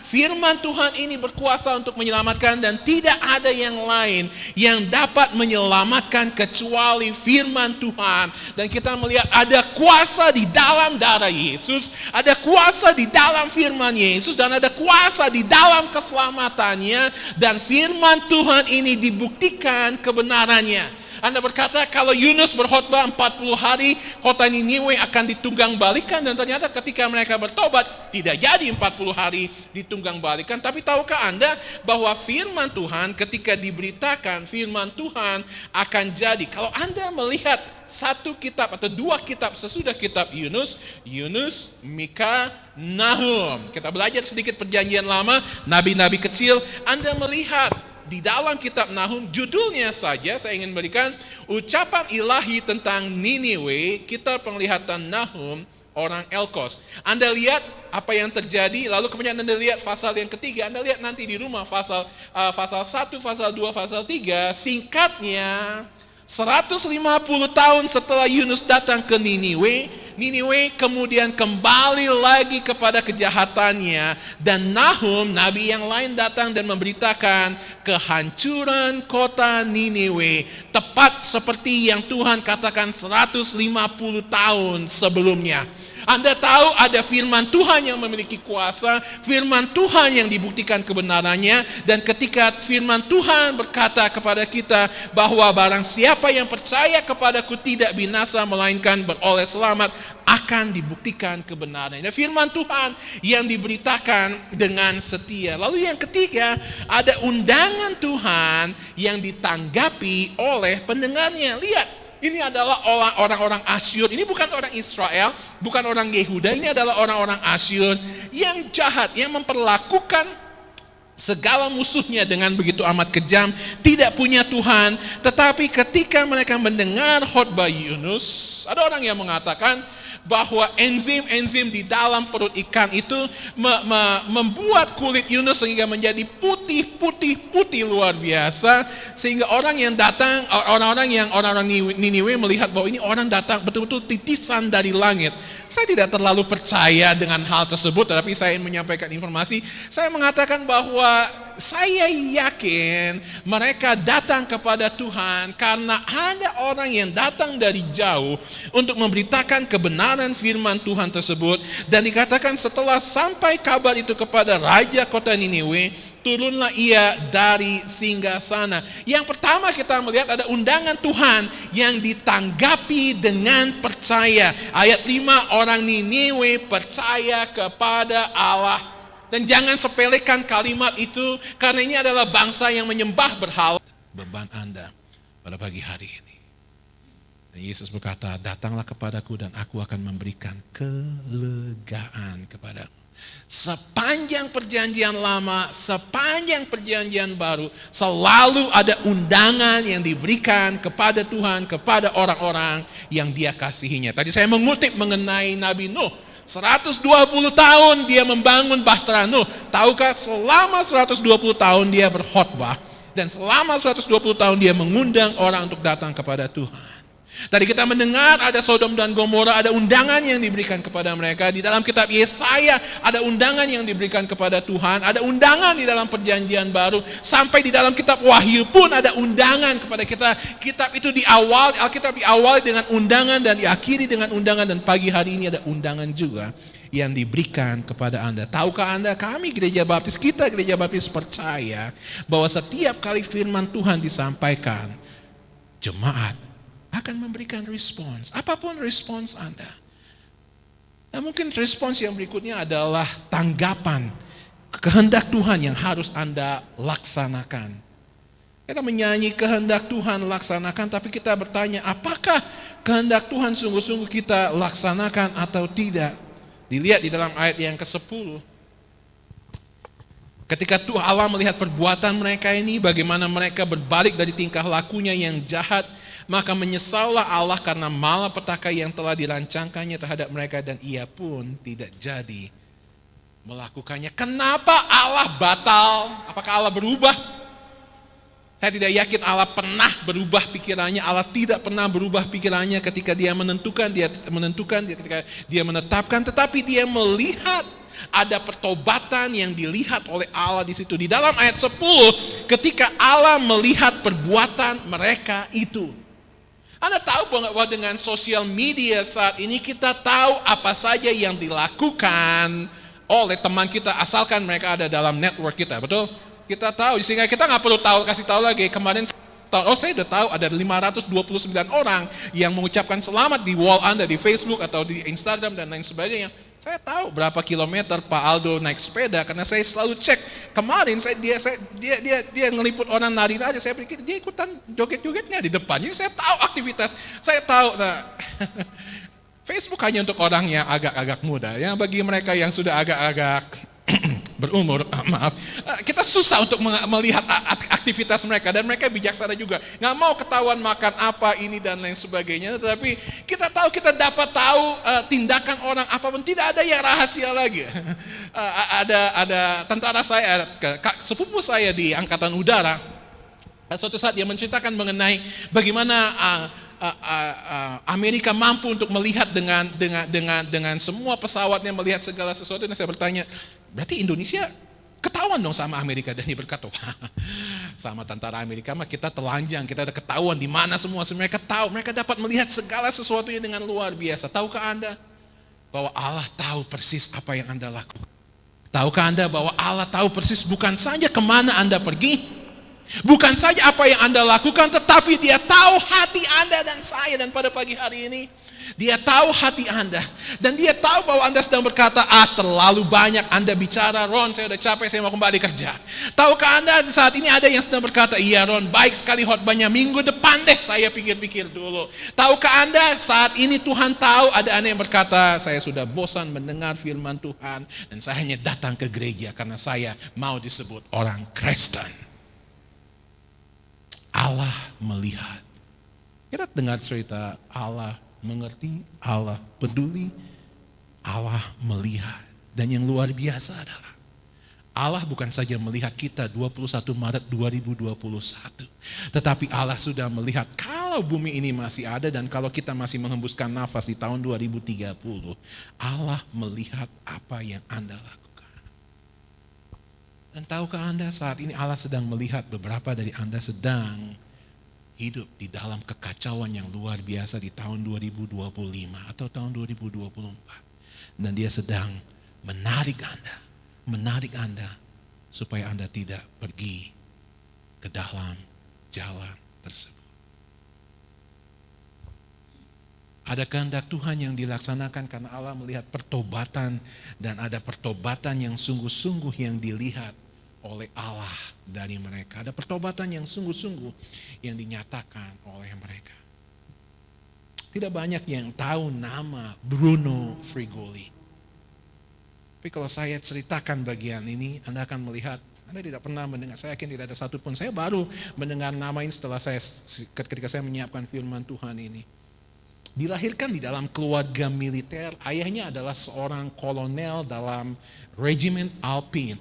S1: Firman Tuhan ini berkuasa untuk menyelamatkan, dan tidak ada yang lain yang dapat menyelamatkan kecuali firman Tuhan. Dan kita melihat ada kuasa di dalam darah Yesus, ada kuasa di dalam firman Yesus, dan ada kuasa di dalam keselamatannya, dan firman Tuhan ini dibuktikan kebenarannya. Anda berkata kalau Yunus berkhotbah 40 hari, kota Niniwe akan ditunggang balikan, dan ternyata ketika mereka bertobat, tidak jadi 40 hari ditunggang balikan. Tapi tahukah Anda bahwa firman Tuhan ketika diberitakan, firman Tuhan akan jadi. Kalau Anda melihat 1 kitab atau 2 kitab sesudah kitab Yunus, Mika, Nahum. Kita belajar sedikit perjanjian lama, nabi-nabi kecil. Anda melihat di dalam kitab Nahum, judulnya saja saya ingin berikan ucapan ilahi tentang Niniwe, kitab penglihatan Nahum, orang Elkos. Anda lihat apa yang terjadi, lalu kemudian Anda lihat pasal yang ketiga, Anda lihat nanti di rumah pasal 1, pasal 2, pasal 3, singkatnya
S5: 150 tahun setelah Yunus datang ke Niniwe, Niniwe kemudian kembali lagi kepada kejahatannya, dan Nahum, nabi yang lain datang dan memberitakan kehancuran kota Niniwe, tepat seperti yang Tuhan katakan 150 tahun sebelumnya. Anda tahu ada firman Tuhan yang memiliki kuasa, firman Tuhan yang dibuktikan kebenarannya, dan ketika firman Tuhan berkata kepada kita bahwa barang siapa yang percaya kepadaku tidak binasa melainkan beroleh selamat, akan dibuktikan kebenarannya. Dan firman Tuhan yang diberitakan dengan setia. Lalu yang ketiga, ada undangan Tuhan yang ditanggapi oleh pendengarnya. Lihat, ini adalah orang-orang Asyur. Ini bukan orang Israel, bukan orang Yehuda. Ini adalah orang-orang Asyur yang jahat, yang memperlakukan segala musuhnya dengan begitu amat kejam, tidak punya Tuhan. Tetapi ketika mereka mendengar khotbah Yunus, ada orang yang mengatakan bahwa enzim-enzim di dalam perut ikan itu membuat kulit Yunus sehingga menjadi putih luar biasa, sehingga orang Niniwe melihat bahwa ini orang datang betul-betul titisan dari langit. Saya tidak terlalu percaya dengan hal tersebut, tetapi saya menyampaikan informasi. Saya mengatakan bahwa saya yakin mereka datang kepada Tuhan karena ada orang yang datang dari jauh untuk memberitakan kebenaran firman Tuhan tersebut. Dan dikatakan setelah sampai kabar itu kepada raja kota Niniwe, turunlah ia dari singgasana. Yang pertama kita melihat ada undangan Tuhan yang ditanggapi dengan percaya. Ayat 5, orang Niniwe percaya kepada Allah. Dan jangan sepelekan kalimat itu, karena ini adalah bangsa yang menyembah berhala. Beban Anda pada pagi hari ini. Dan Yesus berkata, datanglah kepadaku dan aku akan memberikan kelegaan kepadamu. Sepanjang perjanjian lama, sepanjang perjanjian baru, selalu ada undangan yang diberikan kepada Tuhan, kepada orang-orang yang Dia kasihinya. Tadi saya mengutip mengenai Nabi Nuh. 120 tahun dia membangun Bahtera Nuh. Tahukah selama 120 tahun dia berkhotbah, dan selama 120 tahun dia mengundang orang untuk datang kepada Tuhan. Tadi kita mendengar ada Sodom dan Gomora, ada undangan yang diberikan kepada mereka. Di dalam kitab Yesaya ada undangan yang diberikan kepada Tuhan. Ada undangan di dalam perjanjian baru. Sampai di dalam kitab Wahyu pun ada undangan kepada kita. Kitab itu Alkitab diawali dengan undangan dan diakhiri dengan undangan. Dan pagi hari ini ada undangan juga yang diberikan kepada Anda. Tahukah Anda, kami Gereja Baptis percaya bahwa setiap kali firman Tuhan disampaikan, jemaat akan memberikan respons, apapun respons Anda. Nah, mungkin respons yang berikutnya adalah tanggapan kehendak Tuhan yang harus Anda laksanakan. Kita menyanyi kehendak Tuhan laksanakan, tapi kita bertanya, apakah kehendak Tuhan sungguh-sungguh kita laksanakan atau tidak? Dilihat di dalam ayat yang ke-10. Ketika Tuhan Allah melihat perbuatan mereka ini, bagaimana mereka berbalik dari tingkah lakunya yang jahat, maka menyesallah Allah karena malapetaka yang telah dirancangkannya terhadap mereka, dan ia pun tidak jadi melakukannya. Kenapa Allah batal? Apakah Allah berubah? Saya tidak yakin Allah pernah berubah pikirannya. Allah tidak pernah berubah pikirannya ketika dia menentukan, ketika dia menetapkan, tetapi dia melihat ada pertobatan yang dilihat oleh Allah di situ. Di dalam ayat 10, ketika Allah melihat perbuatan mereka itu. Anda tahu bahwa dengan sosial media saat ini kita tahu apa saja yang dilakukan oleh teman kita asalkan mereka ada dalam network kita, betul? Kita tahu, sehingga kita nggak perlu kasih tahu lagi. Kemarin saya sudah tahu ada 529 orang yang mengucapkan selamat di wall Anda di Facebook atau di Instagram dan lain sebagainya. Saya tahu berapa kilometer Pak Aldo naik sepeda karena saya selalu cek. Kemarin dia ngeliput orang nari aja, saya pikir dia ikutan joget-jogetnya di depan. Jadi saya tahu aktivitas, saya tahu. Nah, Facebook hanya untuk orang yang agak-agak muda. Yang bagi mereka yang sudah agak-agak berumur, maaf, kita susah untuk melihat aktivitas mereka, dan mereka bijaksana juga, nggak mau ketahuan makan apa ini dan lain sebagainya. Tetapi kita tahu, kita dapat tahu tindakan orang apapun, tidak ada yang rahasia lagi. Ada tentara saya, sepupu saya di Angkatan Udara, Suatu saat dia menceritakan mengenai bagaimana Amerika mampu untuk melihat dengan semua pesawatnya, melihat segala sesuatu. Dan saya bertanya, berarti Indonesia ketahuan dong sama Amerika? Dan dia berkata, sama tentara Amerika mah kita telanjang, kita ada ketahuan di mana semua mereka tahu, mereka dapat melihat segala sesuatunya dengan luar biasa. Tahukah Anda bahwa Allah tahu persis apa yang Anda lakukan? Tahukah Anda bahwa Allah tahu persis bukan saja kemana Anda pergi, bukan saja apa yang Anda lakukan, tetapi Dia tahu hati Anda dan saya. Dan pada pagi hari ini, Dia tahu hati Anda. Dan Dia tahu bahwa Anda sedang berkata, terlalu banyak Anda bicara, Ron, saya udah capek, saya mau kembali kerja. Tahukah Anda saat ini ada yang sedang berkata, iya Ron, baik sekali khotbahnya, minggu depan deh saya pikir-pikir dulu. Tahukah Anda saat ini Tuhan tahu ada Anda yang berkata, saya sudah bosan mendengar firman Tuhan, dan saya hanya datang ke gereja karena saya mau disebut orang Kristen. Allah melihat. Kita dengar cerita Allah mengerti, Allah peduli, Allah melihat. Dan yang luar biasa adalah Allah bukan saja melihat kita 21 Maret 2021, tetapi Allah sudah melihat kalau bumi ini masih ada dan kalau kita masih menghembuskan nafas di tahun 2030, Allah melihat apa yang Anda lakukan. Dan tahukah Anda saat ini Allah sedang melihat beberapa dari Anda sedang hidup di dalam kekacauan yang luar biasa di tahun 2025 atau tahun 2024. Dan Dia sedang menarik Anda supaya Anda tidak pergi ke dalam jalan tersebut. Ada kehendak Tuhan yang dilaksanakan karena Allah melihat pertobatan, dan ada pertobatan yang sungguh-sungguh yang dilihat oleh Allah dari mereka. Ada pertobatan yang sungguh-sungguh yang dinyatakan oleh mereka. Tidak banyak yang tahu nama Bruno Frigoli. Tapi kalau saya ceritakan bagian ini, Anda akan melihat, Anda tidak pernah mendengar, saya yakin tidak ada satupun. Saya baru mendengar nama ini ketika saya menyiapkan firman Tuhan ini. Dilahirkan di dalam keluarga militer, ayahnya adalah seorang kolonel dalam Regiment Alpine.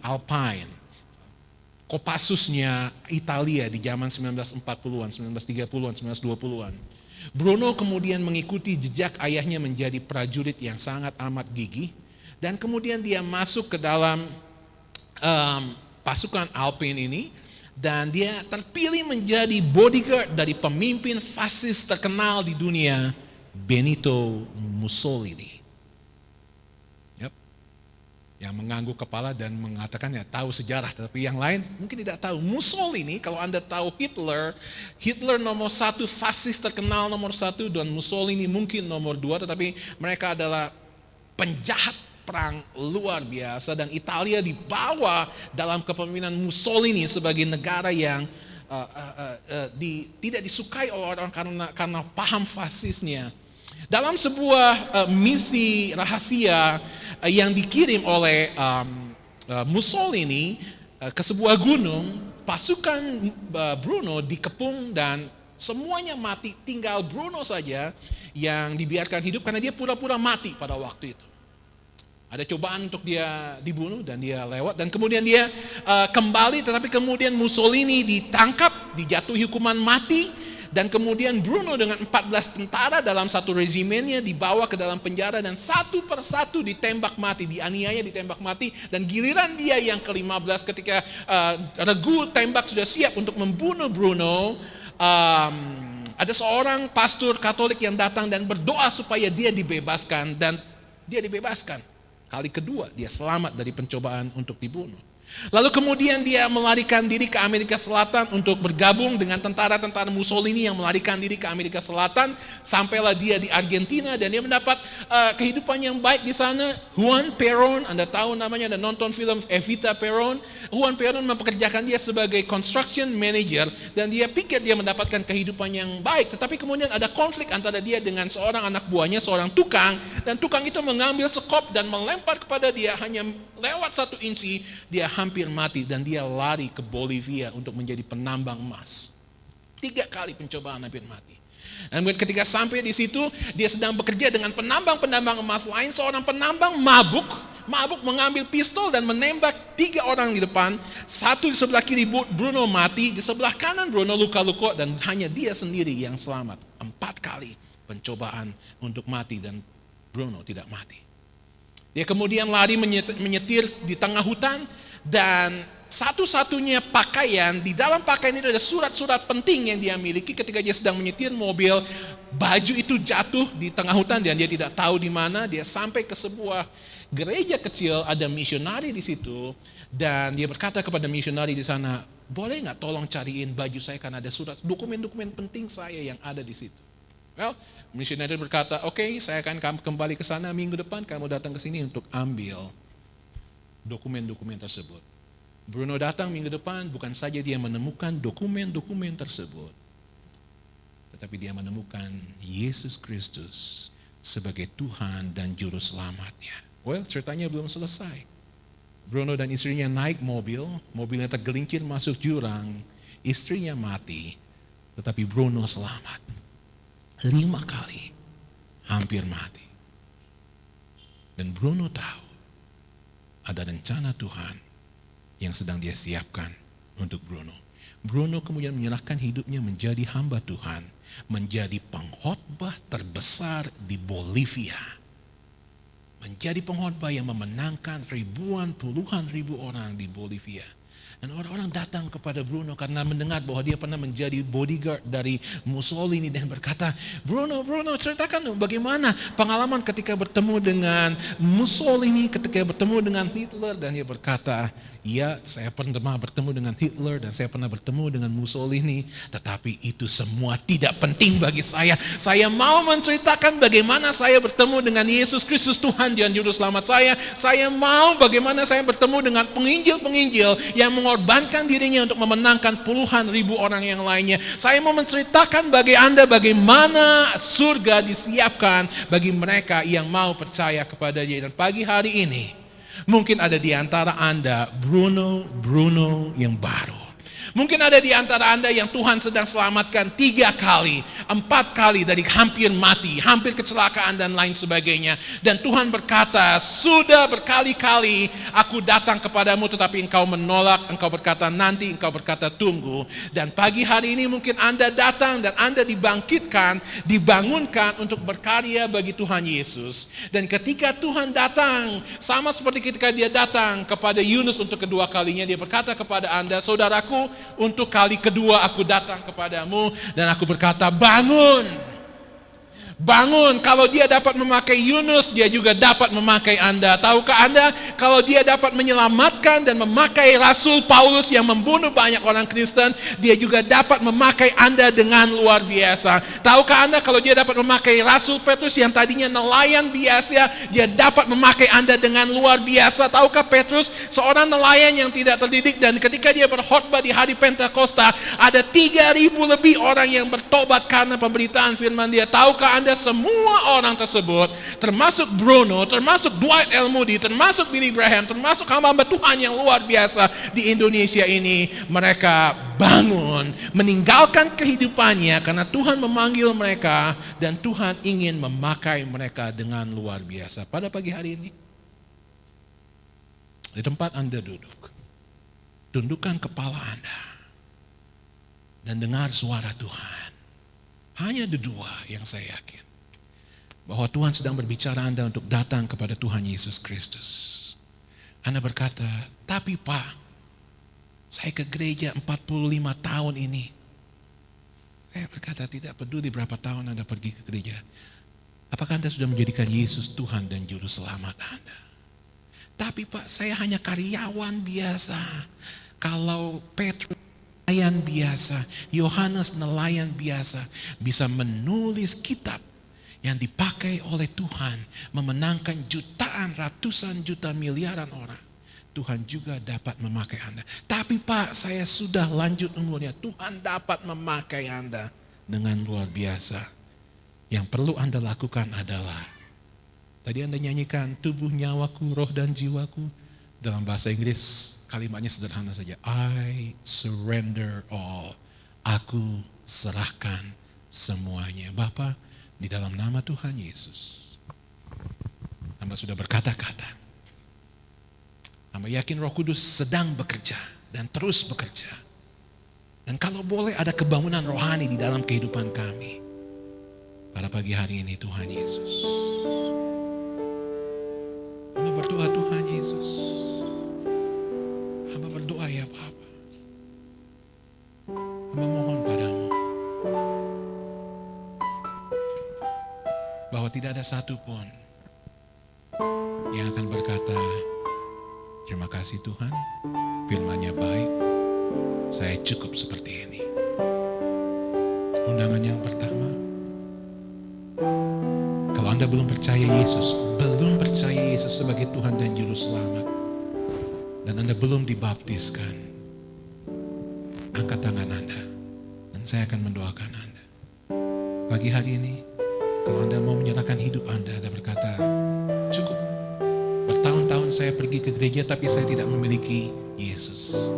S5: Kopassusnya Italia di zaman 1940-an, 1930-an, 1920-an. Bruno kemudian mengikuti jejak ayahnya menjadi prajurit yang sangat amat gigih, dan kemudian dia masuk ke dalam pasukan Alpine ini, dan dia terpilih menjadi bodyguard dari pemimpin fasis terkenal di dunia, Benito Mussolini. Yang mengangguk kepala dan mengatakan ya tahu sejarah, tapi yang lain mungkin tidak tahu. Mussolini, kalau Anda tahu Hitler nomor 1 fasis terkenal nomor 1, dan Mussolini mungkin nomor 2, tetapi mereka adalah penjahat perang luar biasa, dan Italia dibawa dalam kepemimpinan Mussolini sebagai negara yang tidak disukai oleh orang karena paham fasisnya. Dalam sebuah misi rahasia yang dikirim oleh Mussolini ke sebuah gunung, pasukan Bruno dikepung dan semuanya mati, tinggal Bruno saja yang dibiarkan hidup karena dia pura-pura mati pada waktu itu. Ada cobaan untuk dia dibunuh dan dia lewat, dan kemudian dia kembali, tetapi kemudian Mussolini ditangkap, dijatuhi hukuman mati. Dan kemudian Bruno dengan 14 tentara dalam satu regimennya dibawa ke dalam penjara, dan satu persatu ditembak mati, dianiaya, ditembak mati. Dan giliran dia yang ke-15 ketika regu tembak sudah siap untuk membunuh Bruno, ada seorang pastor Katolik yang datang dan berdoa supaya dia dibebaskan, dan dia dibebaskan. Kali kedua dia selamat dari pencobaan untuk dibunuh. Lalu kemudian dia melarikan diri ke Amerika Selatan untuk bergabung dengan tentara-tentara Mussolini yang melarikan diri ke Amerika Selatan. Sampailah dia di Argentina dan dia mendapat kehidupan yang baik di sana. Juan Perón, Anda tahu namanya, Anda nonton film Evita Perón. Juan Perón mempekerjakan dia sebagai construction manager dan dia pikir dia mendapatkan kehidupan yang baik. Tetapi kemudian ada konflik antara dia dengan seorang anak buahnya, seorang tukang. Dan tukang itu mengambil sekop dan melempar kepada dia, hanya lewat 1 inci dia hampir mati, dan dia lari ke Bolivia untuk menjadi penambang emas. 3 kali pencobaan hampir mati. Dan ketika sampai di situ, dia sedang bekerja dengan penambang-penambang emas lain. Seorang penambang mabuk mabuk mengambil pistol dan menembak 3 orang di depan. 1 di sebelah kiri Bruno mati, di sebelah kanan Bruno luka-luka dan hanya dia sendiri yang selamat. 4 kali pencobaan untuk mati dan Bruno tidak mati. Dia kemudian lari menyetir di tengah hutan dan satu-satunya pakaian, di dalam pakaian itu ada surat-surat penting yang dia miliki. Ketika dia sedang menyetir mobil, baju itu jatuh di tengah hutan dan dia tidak tahu di mana. Dia sampai ke sebuah gereja kecil, ada misionari di situ dan dia berkata kepada misionari di sana, boleh nggak tolong cariin baju saya karena ada surat dokumen-dokumen penting saya yang ada di situ. Well, misionari berkata, oke, saya akan kembali ke sana minggu depan, kamu datang ke sini untuk ambil dokumen-dokumen tersebut. Bruno datang minggu depan, bukan saja dia menemukan dokumen-dokumen tersebut, tetapi dia menemukan Yesus Kristus sebagai Tuhan dan Juru Selamatnya. Well, ceritanya belum selesai. Bruno dan istrinya naik mobilnya tergelincir masuk jurang, istrinya mati, tetapi Bruno selamat. 5 kali hampir mati. Dan Bruno tahu ada rencana Tuhan yang sedang dia siapkan untuk Bruno. Bruno kemudian menyerahkan hidupnya menjadi hamba Tuhan, menjadi pengkhotbah terbesar di Bolivia. Menjadi pengkhotbah yang memenangkan puluhan ribu orang di Bolivia. Dan orang-orang datang kepada Bruno karena mendengar bahwa dia pernah menjadi bodyguard dari Mussolini dan berkata, Bruno, ceritakan dong bagaimana pengalaman ketika bertemu dengan Mussolini, ketika bertemu dengan Hitler. Dan dia berkata, ya, saya pernah bertemu dengan Hitler dan saya pernah bertemu dengan Mussolini, tetapi itu semua tidak penting bagi saya. Saya mau menceritakan bagaimana saya bertemu dengan Yesus Kristus Tuhan dan Juru Selamat saya. Saya mau bagaimana saya bertemu dengan penginjil-penginjil yang mengorbankan dirinya untuk memenangkan puluhan ribu orang yang lainnya. Saya mau menceritakan bagi Anda bagaimana surga disiapkan bagi mereka yang mau percaya kepada Dia. Dan pagi hari ini, mungkin ada di antara Anda Bruno yang baru. Mungkin ada di antara Anda yang Tuhan sedang selamatkan 3 kali, 4 kali dari hampir mati, hampir kecelakaan dan lain sebagainya. Dan Tuhan berkata, sudah berkali-kali aku datang kepadamu tetapi engkau menolak, engkau berkata nanti, engkau berkata tunggu. Dan pagi hari ini mungkin Anda datang dan Anda dibangkitkan, dibangunkan untuk berkarya bagi Tuhan Yesus. Dan ketika Tuhan datang, sama seperti ketika dia datang kepada Yunus untuk kedua kalinya, dia berkata kepada Anda, saudaraku, untuk kali kedua aku datang kepadamu dan aku berkata, bangun. Bangun, kalau dia dapat memakai Yunus, dia juga dapat memakai Anda. Tahukah Anda, kalau dia dapat menyelamatkan dan memakai Rasul Paulus yang membunuh banyak orang Kristen, dia juga dapat memakai Anda dengan luar biasa. Tahukah Anda, kalau dia dapat memakai Rasul Petrus yang tadinya nelayan biasa, dia dapat memakai Anda dengan luar biasa. Tahukah Petrus, seorang nelayan yang tidak terdidik, dan ketika dia berkhotbah di hari Pentakosta, ada 3.000 lebih orang yang bertobat karena pemberitaan firman dia. Tahukah Anda, semua orang tersebut, termasuk Bruno, termasuk Dwight L. Moody, termasuk Billy Graham, termasuk hamba-hamba Tuhan yang luar biasa di Indonesia ini, mereka bangun, meninggalkan kehidupannya karena Tuhan memanggil mereka dan Tuhan ingin memakai mereka dengan luar biasa. Pada pagi hari ini, di tempat Anda duduk, tundukkan kepala Anda dan dengar suara Tuhan. Hanya ada 2 yang saya yakin. Bahwa Tuhan sedang berbicara Anda untuk datang kepada Tuhan Yesus Kristus. Anda berkata, tapi Pak, saya ke gereja 45 tahun ini. Saya berkata, tidak peduli berapa tahun Anda pergi ke gereja. Apakah Anda sudah menjadikan Yesus Tuhan dan Juru Selamat Anda? Tapi Pak, saya hanya karyawan biasa. Kalau Petrus nelayan biasa, Yohanes nelayan biasa, bisa menulis kitab yang dipakai oleh Tuhan, memenangkan jutaan, ratusan juta, miliaran orang. Tuhan juga dapat memakai Anda. Tapi Pak, saya sudah lanjut umurnya. Tuhan dapat memakai Anda dengan luar biasa. Yang perlu Anda lakukan adalah, tadi Anda nyanyikan, tubuh, nyawaku, roh dan jiwaku. Dalam bahasa Inggris, kalimatnya sederhana saja. I surrender all. Aku serahkan semuanya. Bapa, di dalam nama Tuhan Yesus, hamba sudah berkata-kata. Hamba yakin Roh Kudus sedang bekerja dan terus bekerja. Dan kalau boleh ada kebangunan rohani di dalam kehidupan kami pada pagi hari ini, Tuhan Yesus. Hamba berdoa, Tuhan Yesus. Hamba berdoa ya Bapa. Hamba mohon padamu bahwa tidak ada satupun yang akan berkata, terima kasih Tuhan, firman-Nya baik, saya cukup seperti ini. Undangan yang pertama, kalau Anda belum percaya Yesus sebagai Tuhan dan Juru Selamat, dan Anda belum dibaptiskan, angkat tangan Anda, dan saya akan mendoakan Anda. Pagi hari ini, kalau Anda mau menyerahkan hidup Anda dan berkata, cukup, bertahun-tahun saya pergi ke gereja tapi saya tidak memiliki Yesus.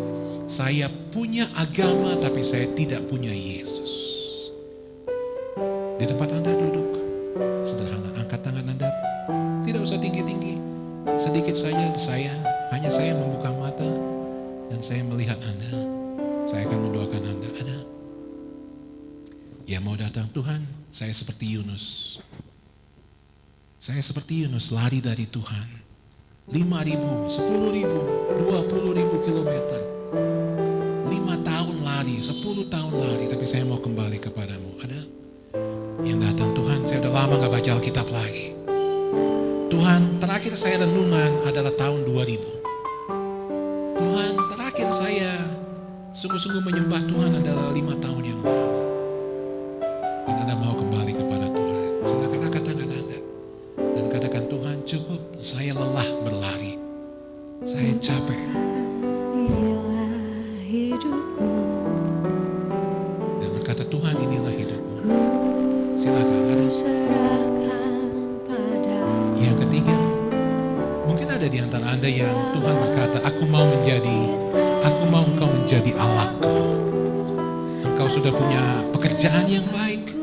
S5: Saya punya agama tapi saya tidak punya Yesus. Di tempat Anda duduk, sederhana, angkat tangan Anda. Tidak usah tinggi-tinggi, sedikit saja hanya saya membuka mata dan saya melihat Anda. Saya akan mendoakan Anda. Ada yang mau datang, Tuhan, saya seperti Yunus. Saya seperti Yunus lari dari Tuhan. 5.000, 10.000, 20.000 kilometer. 5 tahun lari, 10 tahun lari, tapi saya mau kembali kepadamu. Ada yang datang, Tuhan, saya udah lama gak baca Alkitab lagi. Tuhan, terakhir saya renungan adalah tahun 2000. Tuhan, terakhir saya sungguh-sungguh menyembah Tuhan adalah 5 tahun yang lalu. Dan Anda mau kembali kepada Tuhan, silakan angkat tangan Anda dan katakan, Tuhan, cukup, saya lelah berlari, saya capek.
S2: Inilah hidupku,
S5: Dan berkata, Tuhan, inilah hidupku. Silakan. Ada
S2: serahkan padamu.
S5: yang ketiga, mungkin ada di antara Anda yang Tuhan berkata, aku mau engkau menjadi Allahku. Engkau sudah punya pekerjaan yang baik,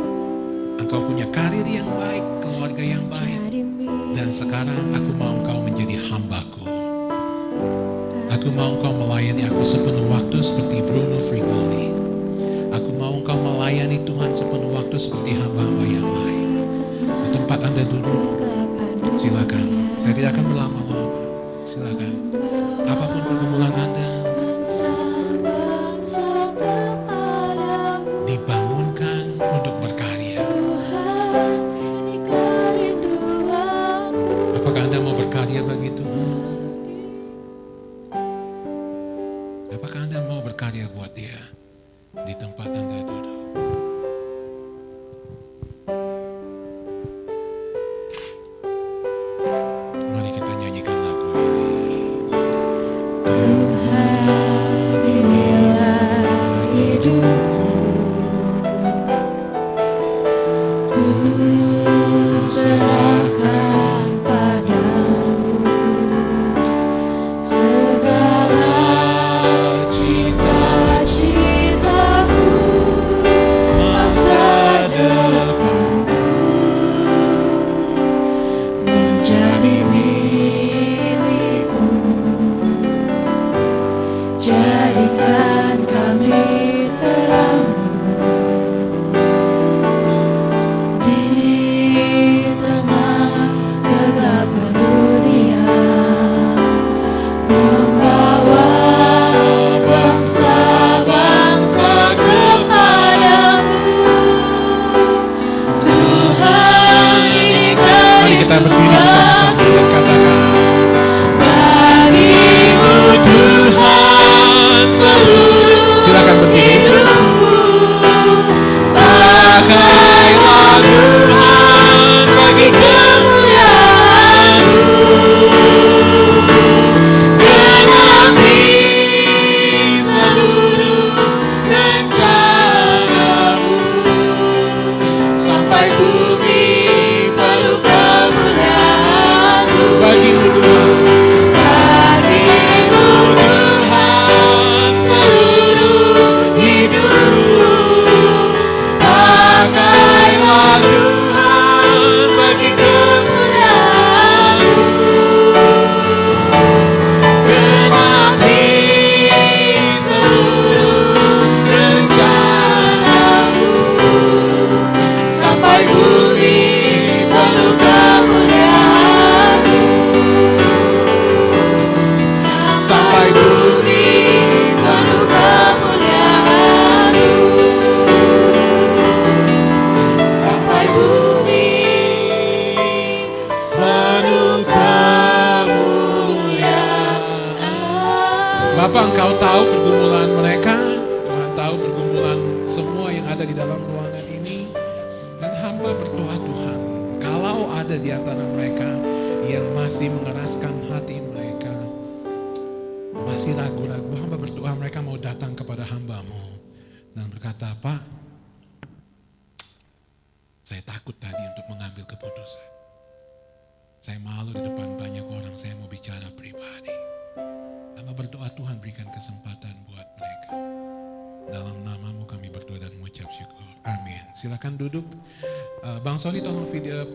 S5: engkau punya karir yang baik, keluarga yang baik, dan sekarang aku mau engkau menjadi hambaku. Aku mau engkau melayani aku sepenuh waktu seperti Bruno Frigoli. Aku mau engkau melayani Tuhan sepenuh waktu seperti hamba-hamba yang lain. Di tempat Anda duduk, silakan. Saya tidak akan berlama-lama. Silakan. Apapun pergumulan Anda, dibangunkan untuk berkarya. Apakah Anda mau berkarya bagi Tuhan? Apakah Anda mau berkarya buat Dia di tempat Anda duduk? Mari kita nyanyikan lagu ini.
S2: Inilah hidupku, ku serahkan padamu segala cita-citaku, masa depanku menjadi milikmu. Jadikan kami terangmu di tengah kegelapan dunia, membawa bangsa-bangsa kepadamu. Tuhan, ini
S5: Mari kita berdiri bersama-sama dan katakan,
S2: bagimu Tuhan seluruh
S5: silakan berdiri.
S2: hidupku. Pakailah Tuhan bagi kemuliaan-Mu. Genapi seluruh rencana-Mu, sampai bumi perlu kemuliaan-Mu.
S5: Bagimu Tuhan,
S2: Bagimu Tuhan seluruh hidupku. Pakailah Tuhan bagi kemuliaan-Mu.
S5: ini. Dan hamba berdoa Tuhan, kalau ada di antara mereka yang masih mengeraskan hati mereka, masih ragu-ragu, hamba berdoa mereka mau datang kepada hamba-Mu dan berkata, Pak, saya takut tadi untuk mengambil keputusan. Saya malu di depan banyak orang, saya mau bicara pribadi. Hamba berdoa Tuhan berikan kesempatan buat mereka. Dalam nama-Mu kami berdoa dan mengucap syukur. Amin. Silakan duduk. Bang Soli tolong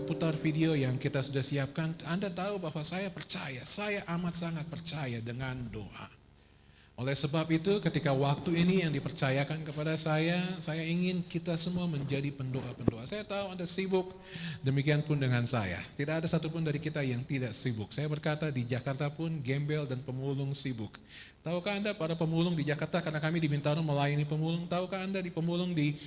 S5: putar video yang kita sudah siapkan. Anda tahu bahwa saya percaya, saya amat sangat percaya dengan doa. Oleh sebab itu ketika waktu ini yang dipercayakan kepada saya ingin kita semua menjadi pendoa-pendoa. Saya tahu Anda sibuk, demikian pun dengan saya. Tidak ada satupun dari kita yang tidak sibuk. Saya berkata di Jakarta pun gembel dan pemulung sibuk. Tahukah Anda para pemulung di Jakarta, karena kami di Bintaro melayani pemulung, tahukah Anda di pemulung di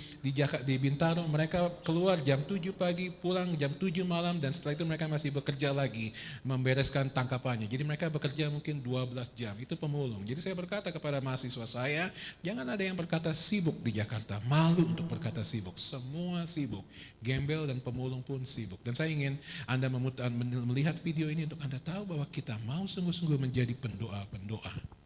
S5: Bintaro mereka keluar jam 7 pagi, pulang jam 7 malam, dan setelah itu mereka masih bekerja lagi membereskan tangkapannya. Jadi mereka bekerja mungkin 12 jam, itu pemulung. Jadi saya berkata kepada mahasiswa saya, jangan ada yang berkata sibuk di Jakarta, malu untuk berkata sibuk, semua sibuk, gembel dan pemulung pun sibuk. Dan saya ingin Anda melihat video ini untuk Anda tahu bahwa kita mau sungguh-sungguh menjadi pendoa-pendoa.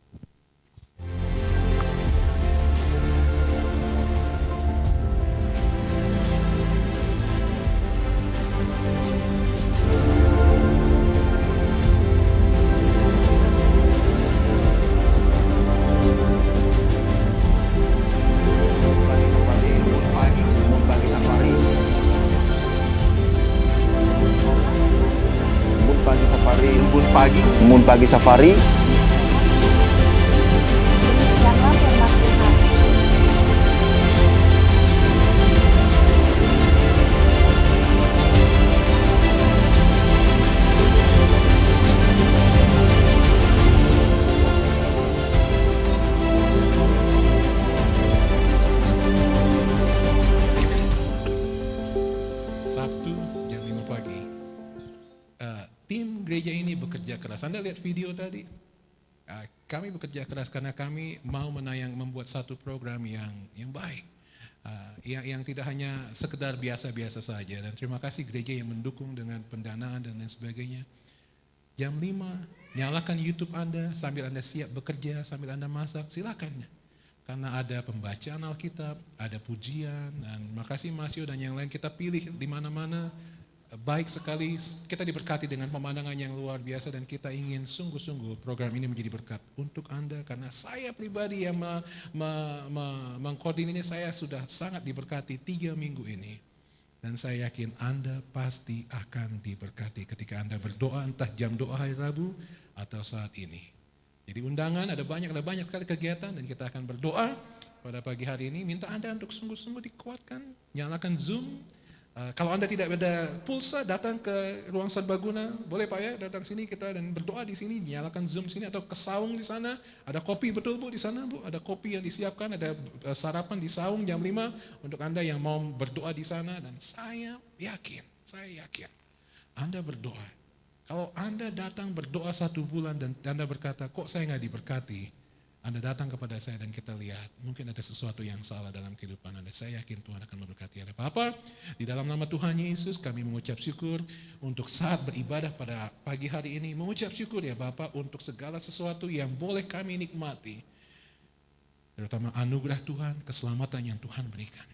S6: Embun pagi safari.
S5: Sabtu jam 5 pagi. Tim gereja ini bekerja keras. Anda lihat video tadi? Kami bekerja keras karena kami mau membuat satu program yang baik. Yang tidak hanya sekedar biasa-biasa saja. Dan terima kasih gereja yang mendukung dengan pendanaan dan lain sebagainya. Jam 5, nyalakan YouTube Anda sambil Anda siap bekerja, sambil Anda masak, silakan. Karena ada pembacaan Alkitab, ada pujian, dan makasih Masio dan yang lain kita pilih di mana-mana. Baik sekali, kita diberkati dengan pemandangan yang luar biasa dan kita ingin sungguh-sungguh program ini menjadi berkat untuk Anda. Karena saya pribadi yang mengkoordinirnya, saya sudah sangat diberkati 3 minggu ini. Dan saya yakin Anda pasti akan diberkati ketika Anda berdoa, entah jam doa hari Rabu atau saat ini. Jadi undangan ada banyak sekali kegiatan dan kita akan berdoa pada pagi hari ini. Minta Anda untuk sungguh-sungguh dikuatkan, nyalakan Zoom. Kalau Anda tidak ada pulsa, datang ke ruang serbaguna, boleh Pak ya, datang sini kita dan berdoa di sini, nyalakan Zoom sini atau ke saung di sana. Ada kopi betul Bu di sana Bu, ada kopi yang disiapkan, ada sarapan di saung jam 5 untuk Anda yang mau berdoa di sana. Dan saya yakin Anda berdoa. Kalau Anda datang berdoa 1 bulan dan Anda berkata, kok saya nggak diberkati? Anda datang kepada saya dan kita lihat, mungkin ada sesuatu yang salah dalam kehidupan Anda. Saya yakin Tuhan akan memberkati Anda. Bapak, di dalam nama Tuhan Yesus kami mengucap syukur untuk saat beribadah pada pagi hari ini. Mengucap syukur ya Bapak untuk segala sesuatu yang boleh kami nikmati. Terutama anugerah Tuhan, keselamatan yang Tuhan berikan.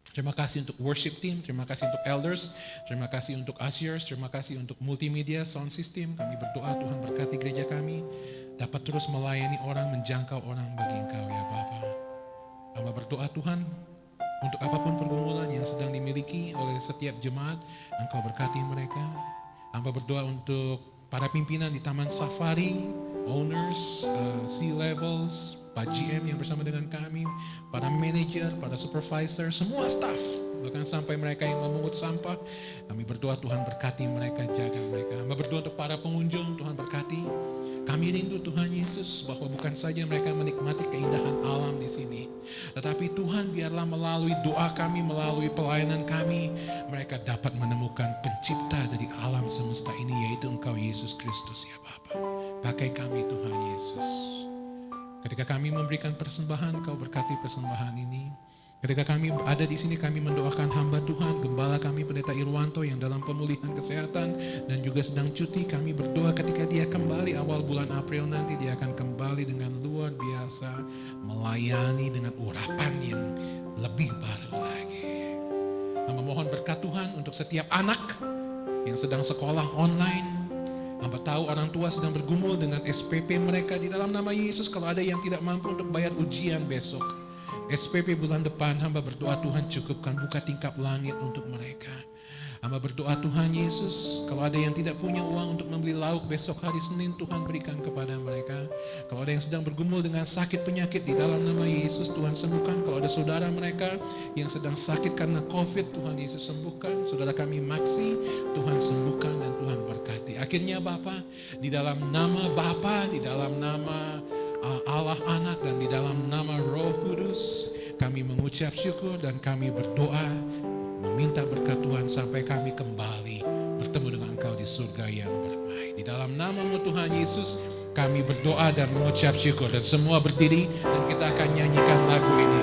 S5: Terima kasih untuk worship team, terima kasih untuk elders, terima kasih untuk ushers, terima kasih untuk multimedia, sound system. Kami berdoa Tuhan berkati gereja kami, dapat terus melayani orang, menjangkau orang bagi Engkau ya Bapa. Hamba berdoa Tuhan, untuk apapun pergumulan yang sedang dimiliki oleh setiap jemaat, Engkau berkati mereka. Hamba berdoa untuk para pimpinan di Taman Safari, owners, C-levels, Pak GM yang bersama dengan kami, para manajer, para supervisor, semua staff, bahkan sampai mereka yang memungut sampah. Kami berdoa Tuhan berkati mereka, jaga mereka. Hamba berdoa untuk para pengunjung, Tuhan berkati. Kami rindu Tuhan Yesus bahwa bukan saja mereka menikmati keindahan alam di sini, tetapi Tuhan biarlah melalui doa kami, melalui pelayanan kami, mereka dapat menemukan pencipta dari alam semesta ini, yaitu Engkau Yesus Kristus ya Bapa. Pakai kami Tuhan Yesus. Ketika kami memberikan persembahan, Kau berkati persembahan ini. Ketika kami ada di sini, kami mendoakan hamba Tuhan, gembala kami Pendeta Irwanto yang dalam pemulihan kesehatan dan juga sedang cuti. Kami berdoa ketika dia kembali awal bulan April nanti, dia akan kembali dengan luar biasa, melayani dengan urapan yang lebih baru lagi. Hamba mohon berkat Tuhan untuk setiap anak yang sedang sekolah online. Hamba tahu orang tua sedang bergumul dengan SPP mereka di dalam nama Yesus. Kalau ada yang tidak mampu untuk bayar ujian besok, SPP bulan depan, hamba berdoa Tuhan cukupkan, buka tingkap langit untuk mereka. Hamba berdoa Tuhan Yesus, kalau ada yang tidak punya uang untuk membeli lauk besok hari Senin, Tuhan berikan kepada mereka. Kalau ada yang sedang bergumul dengan sakit penyakit, di dalam nama Yesus Tuhan sembuhkan. Kalau ada saudara mereka yang sedang sakit karena COVID, Tuhan Yesus sembuhkan. Saudara kami Maksi, Tuhan sembuhkan dan Tuhan berkati. Akhirnya Bapa, di dalam nama Bapa, di dalam nama Allah Anak dan di dalam nama Roh Kudus, kami mengucap syukur dan kami berdoa meminta berkat Tuhan sampai kami kembali bertemu dengan Engkau di surga yang bermai. Di dalam nama-Mu Tuhan Yesus kami berdoa dan mengucap syukur, dan semua berdiri dan kita akan nyanyikan lagu ini.